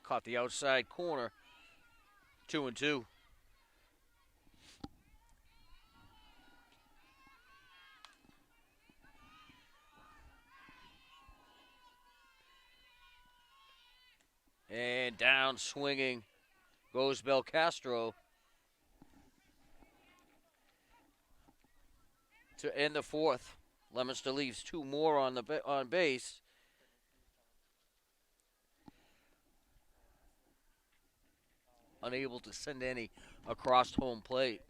Caught the outside corner. 2-2. And down swinging goes Belcastro to end the 4th. Leominster leaves 2 more on base. Unable to send any across home plate.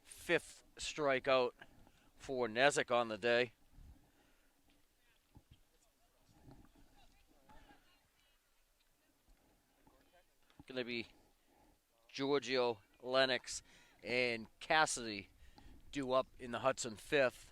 Fifth strikeout for Nezik on the day. Going to be Giorgio, Lennox, and Cassidy due up in the Hudson fifth.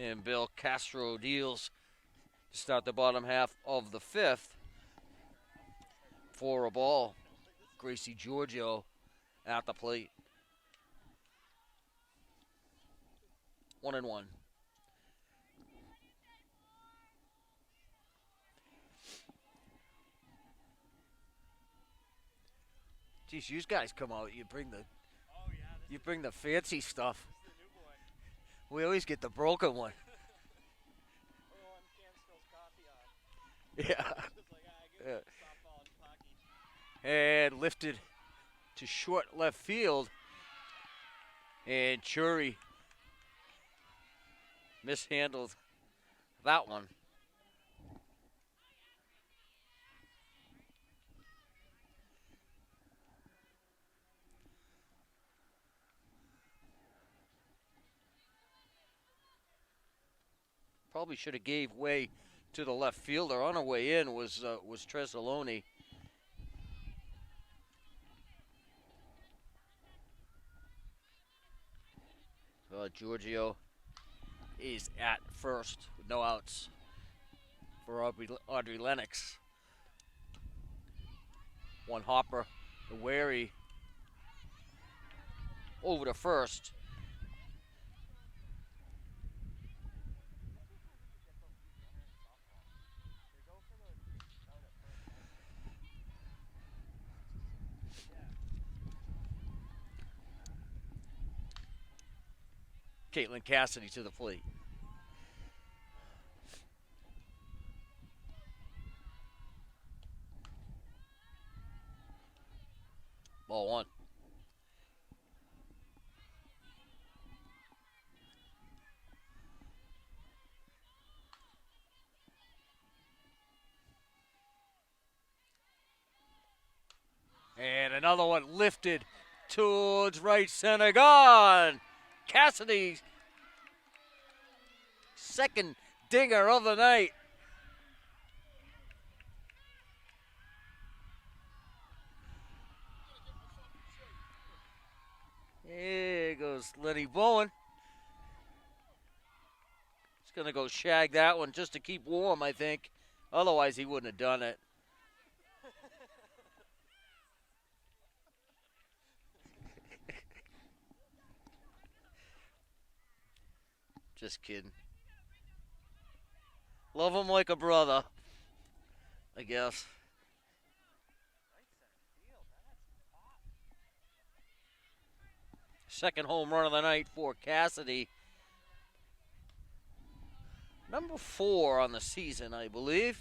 And Bill Castro deals to start the bottom half of the fifth for a ball. Gracie Giorgio at the plate. 1-1. Geez, you guys come out. You bring the fancy stuff. We always get the broken one. Yeah. And lifted to short left field. And Chury mishandled that one. Probably should have gave way to the left fielder. On her way in was Tresoloni. Giorgio is at first with no outs for Audrey Lennox. One hopper, the wary over to first. Caitlin Cassidy to the plate. Ball 1. And another one lifted towards right center. Gone. Cassidy's second dinger of the night. Here goes Lenny Bowen. He's going to go shag that one just to keep warm, I think. Otherwise, he wouldn't have done it. Just kidding. Love him like a brother, I guess. Right center field. That's hot. Second home run of the night for Cassidy. Number 4 on the season, I believe.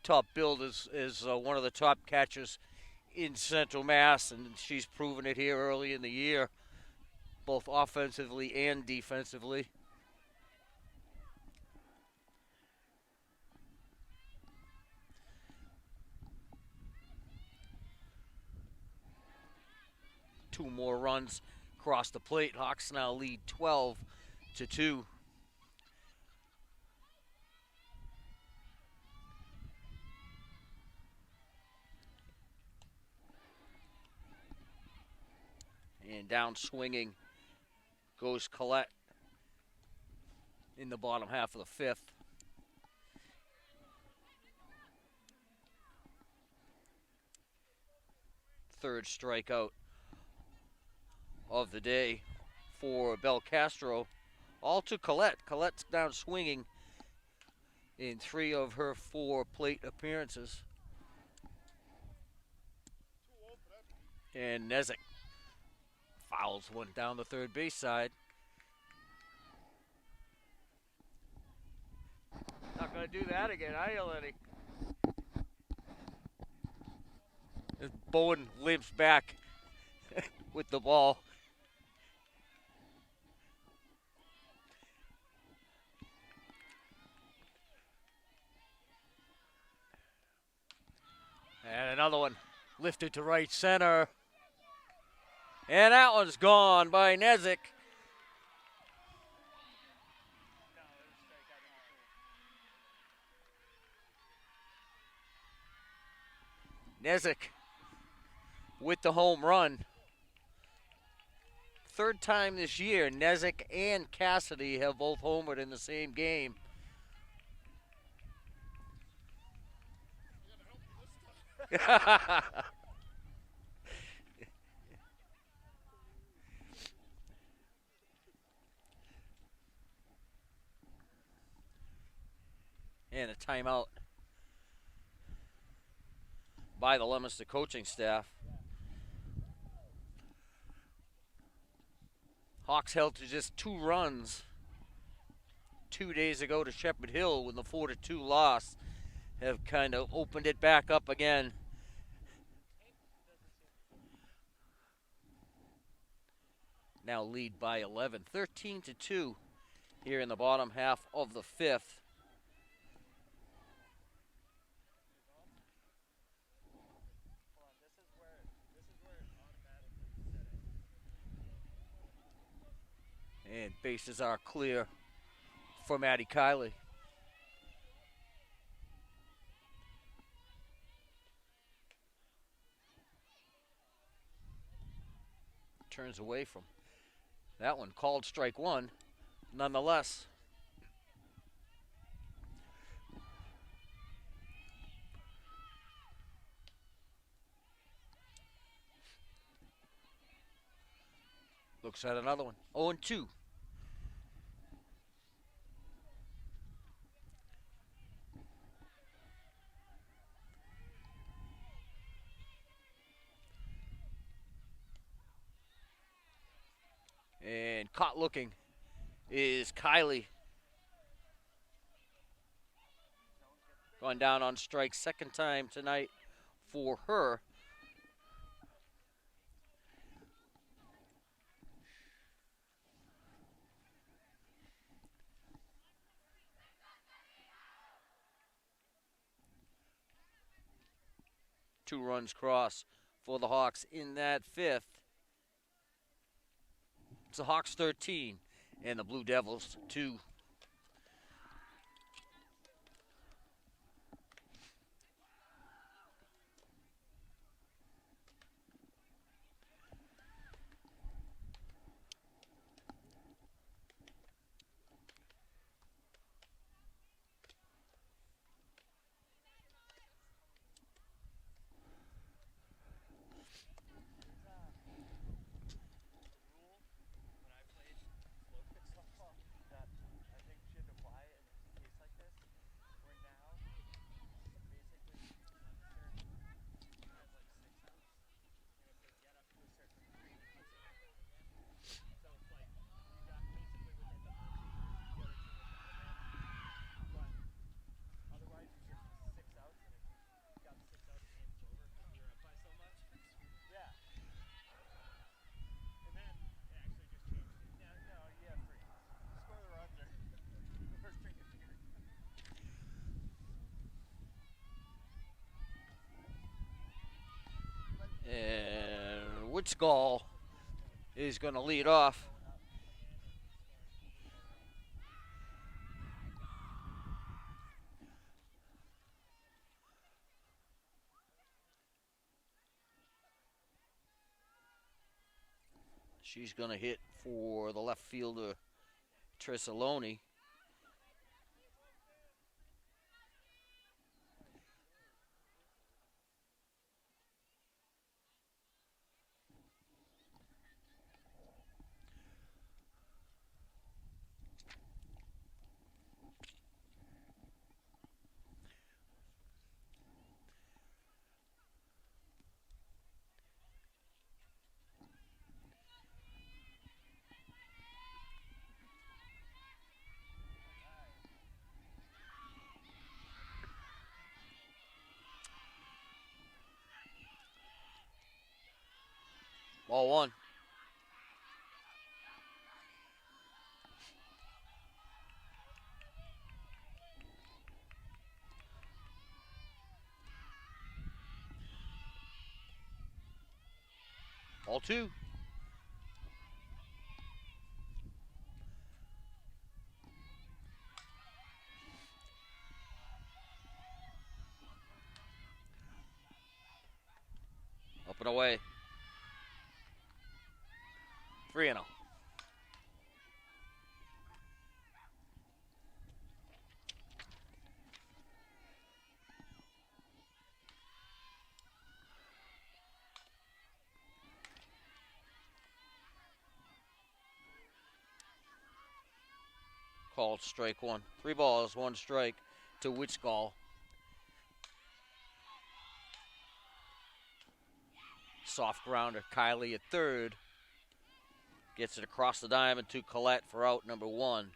Top billed is one of the top catchers in Central Mass, and she's proven it here early in the year, both offensively and defensively. Two more runs across the plate. Hawks now lead 12-2. And down swinging goes Collette in the bottom half of the fifth. Third strikeout of the day for Belcastro. All to Collette. Colette's down swinging in 3 of her 4 plate appearances. And Nezik fouls one down the third base side. Not going to do that again, are you, Lenny? As Bowen limps back with the ball. And another one lifted to right center. And that one's gone by Nezik. Nezik with the home run. Third time this year, Nezik and Cassidy have both homered in the same game. And a timeout by the Leominster coaching staff. Hawks held to just 2 runs 2 days ago to Shepherd Hill with the 4-2 loss. Have kind of opened it back up again. Now lead by 11, 13-2 here in the bottom half of the fifth. And bases are clear for Maddie Kiley. Turns away from that one, called strike 1, nonetheless. Looks at another one, 0-2. And caught looking is Kiley. Gone down on strike, second time tonight for her. Two runs cross for the Hawks in that fifth. It's the Hawks 13 and the Blue Devils 2. Whitskall is going to lead off. She's going to hit for the left fielder, Trissaloni. Ball one. Ball two. Up and away. 3-0. Called strike one. 3 balls, 1 strike to Whitskall. Soft grounder, Kylie at third. Gets it across the diamond to Collette for out number 1.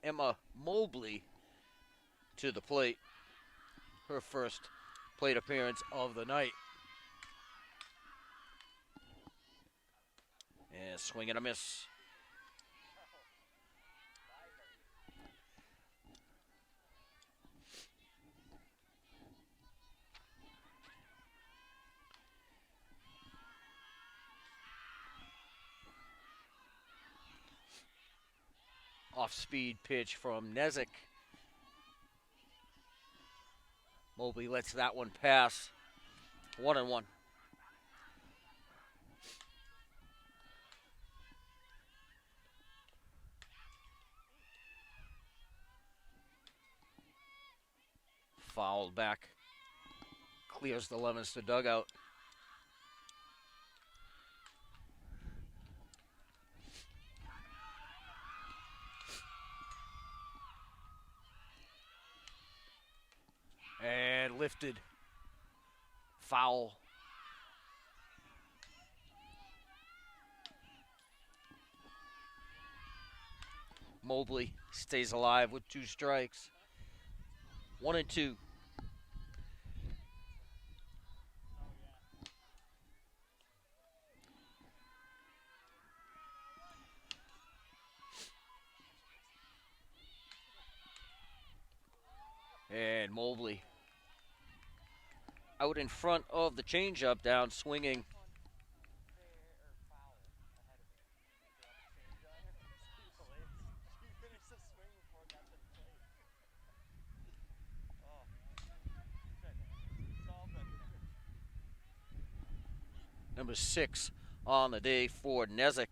Emma Mobley to the plate. Her first plate appearance of the night. And swing and a miss. Off-speed pitch from Nezik. Mobley lets that one pass. 1-1. Fouled back. Clears the Leominster dugout. And lifted. Foul. Mobley stays alive with 2 strikes. 1-2. And Mobley out in front of the changeup, down swinging. Number 6 on the day for Nezik.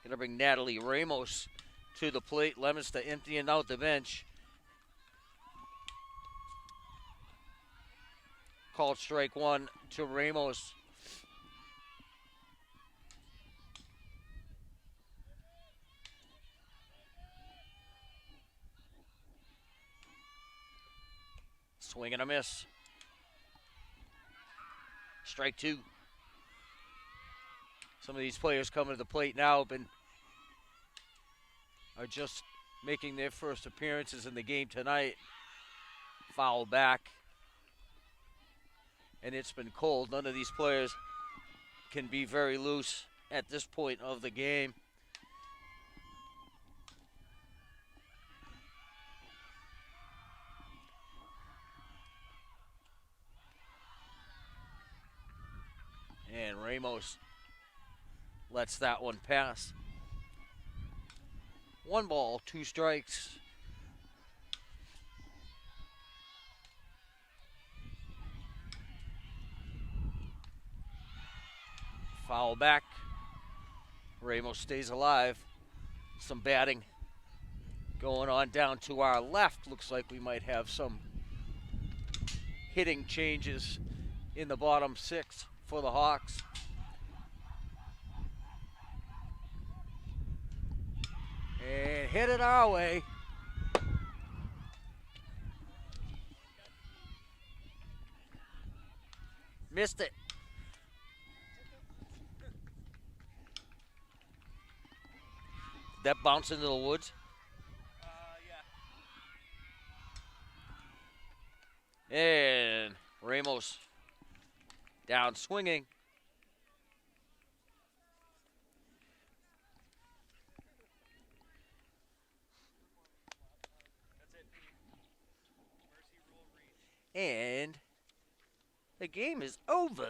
Gonna bring Natalie Ramos to the plate. Leominster emptying out the bench. Called strike 1 to Ramos. Swing and a miss. Strike 2. Some of these players coming to the plate now are just making their first appearances in the game tonight. Foul back. And it's been cold. None of these players can be very loose at this point of the game. And Ramos lets that one pass. 1 ball, 2 strikes. Foul back. Ramos stays alive. Some batting going on down to our left. Looks like we might have some hitting changes in the bottom 6 for the Hawks. And hit it our way. Missed it. That bounce into the woods. Yeah. And Ramos down swinging. That's it, Pete. Mercy rule reached. And the game is over.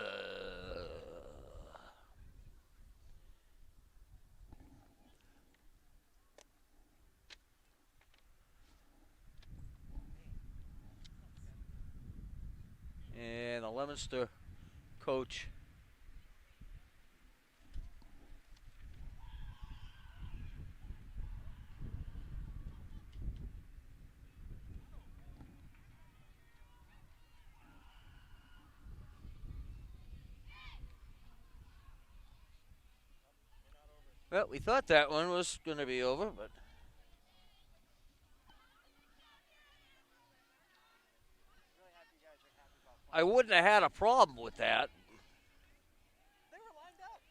And the Leominster coach well, we thought that one was going to be over, but Really happy you guys are happy about I wouldn't have had a problem with that. They were lined up.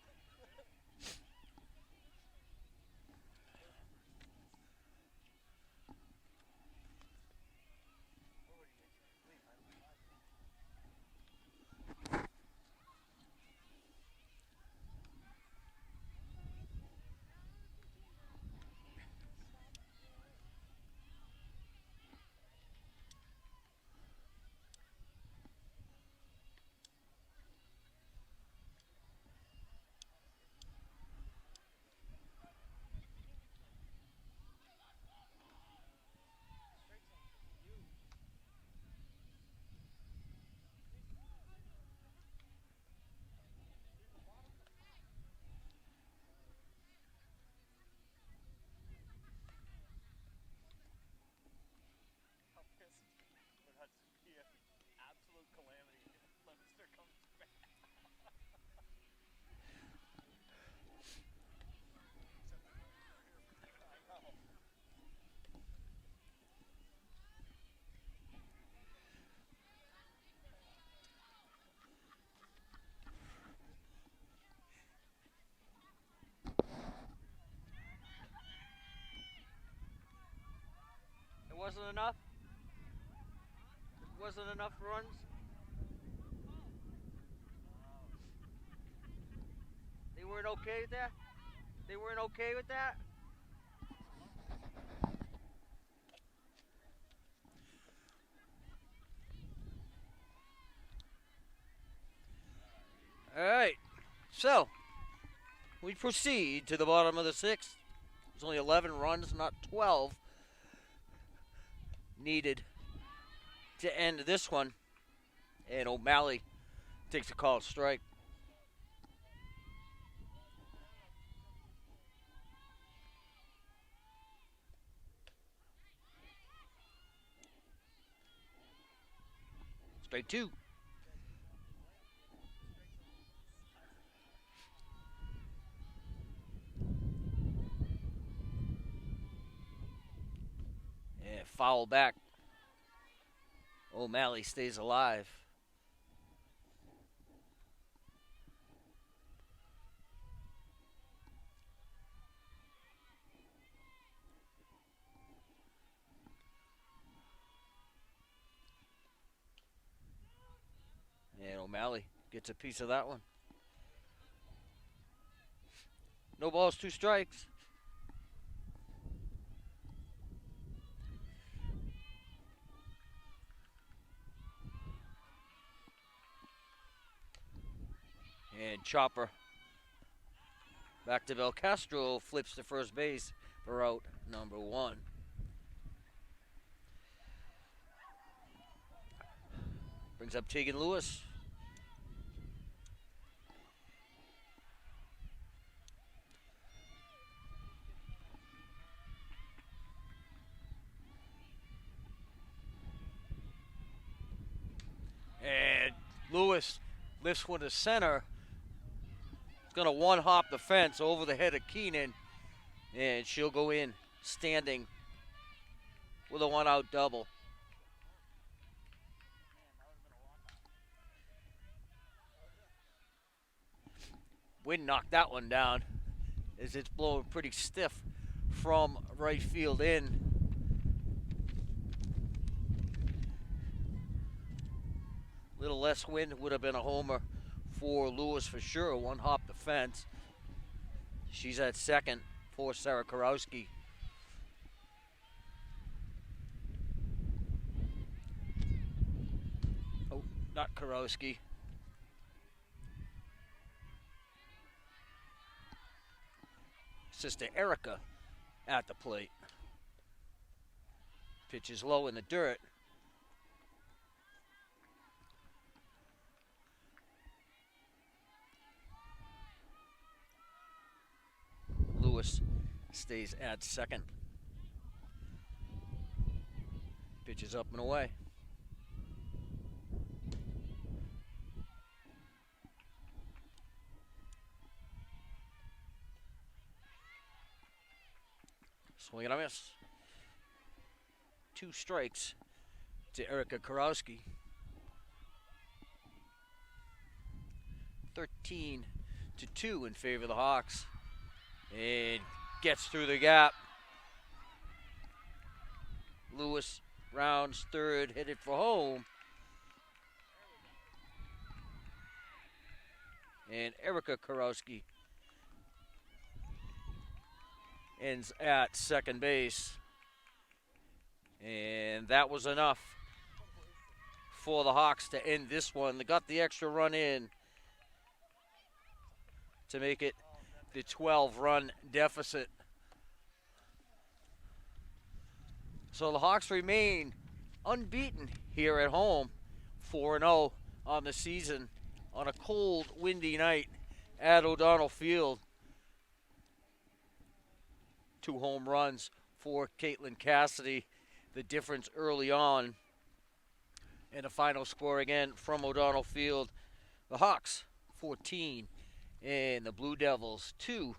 Absolute calamity. Leominster comes back. I know. It wasn't enough? It wasn't enough runs? They weren't okay with that? They weren't okay with that? All right, so we proceed to the bottom of the 6th. There's only 11 runs, not 12, needed to end this one. And O'Malley takes a called strike. Strike 2. And foul back. O'Malley stays alive. O'Malley gets a piece of that one. No balls, 2 strikes. And Chopper back to Belcastro, flips to first base for out number 1. Brings up Tegan Lewis. And Lewis lifts one to center. It's going to one-hop the fence over the head of Keenan, and she'll go in standing with a 1-out double. Wind knocked that one down as it's blowing pretty stiff from right field in. Little less wind would have been a homer for Lewis for sure. One hop the fence. She's at second for Sarah Karowski. Oh, not Karowski. Sister Erica at the plate. Pitch is low in the dirt. Lewis stays at second. Pitch is up and away. Swing and a miss. 2 strikes to Erica Karowski. 13-2 in favor of the Hawks. And gets through the gap. Lewis rounds third, headed for home. And Erica Karowski ends at second base. And that was enough for the Hawks to end this one. They got the extra run in to make it the 12-run deficit. So the Hawks remain unbeaten here at home, 4-0 on the season on a cold, windy night at O'Donnell Field. 2 home runs for Caitlin Cassidy, the difference early on. And a final score again from O'Donnell Field. The Hawks 14 and the Blue Devils 2.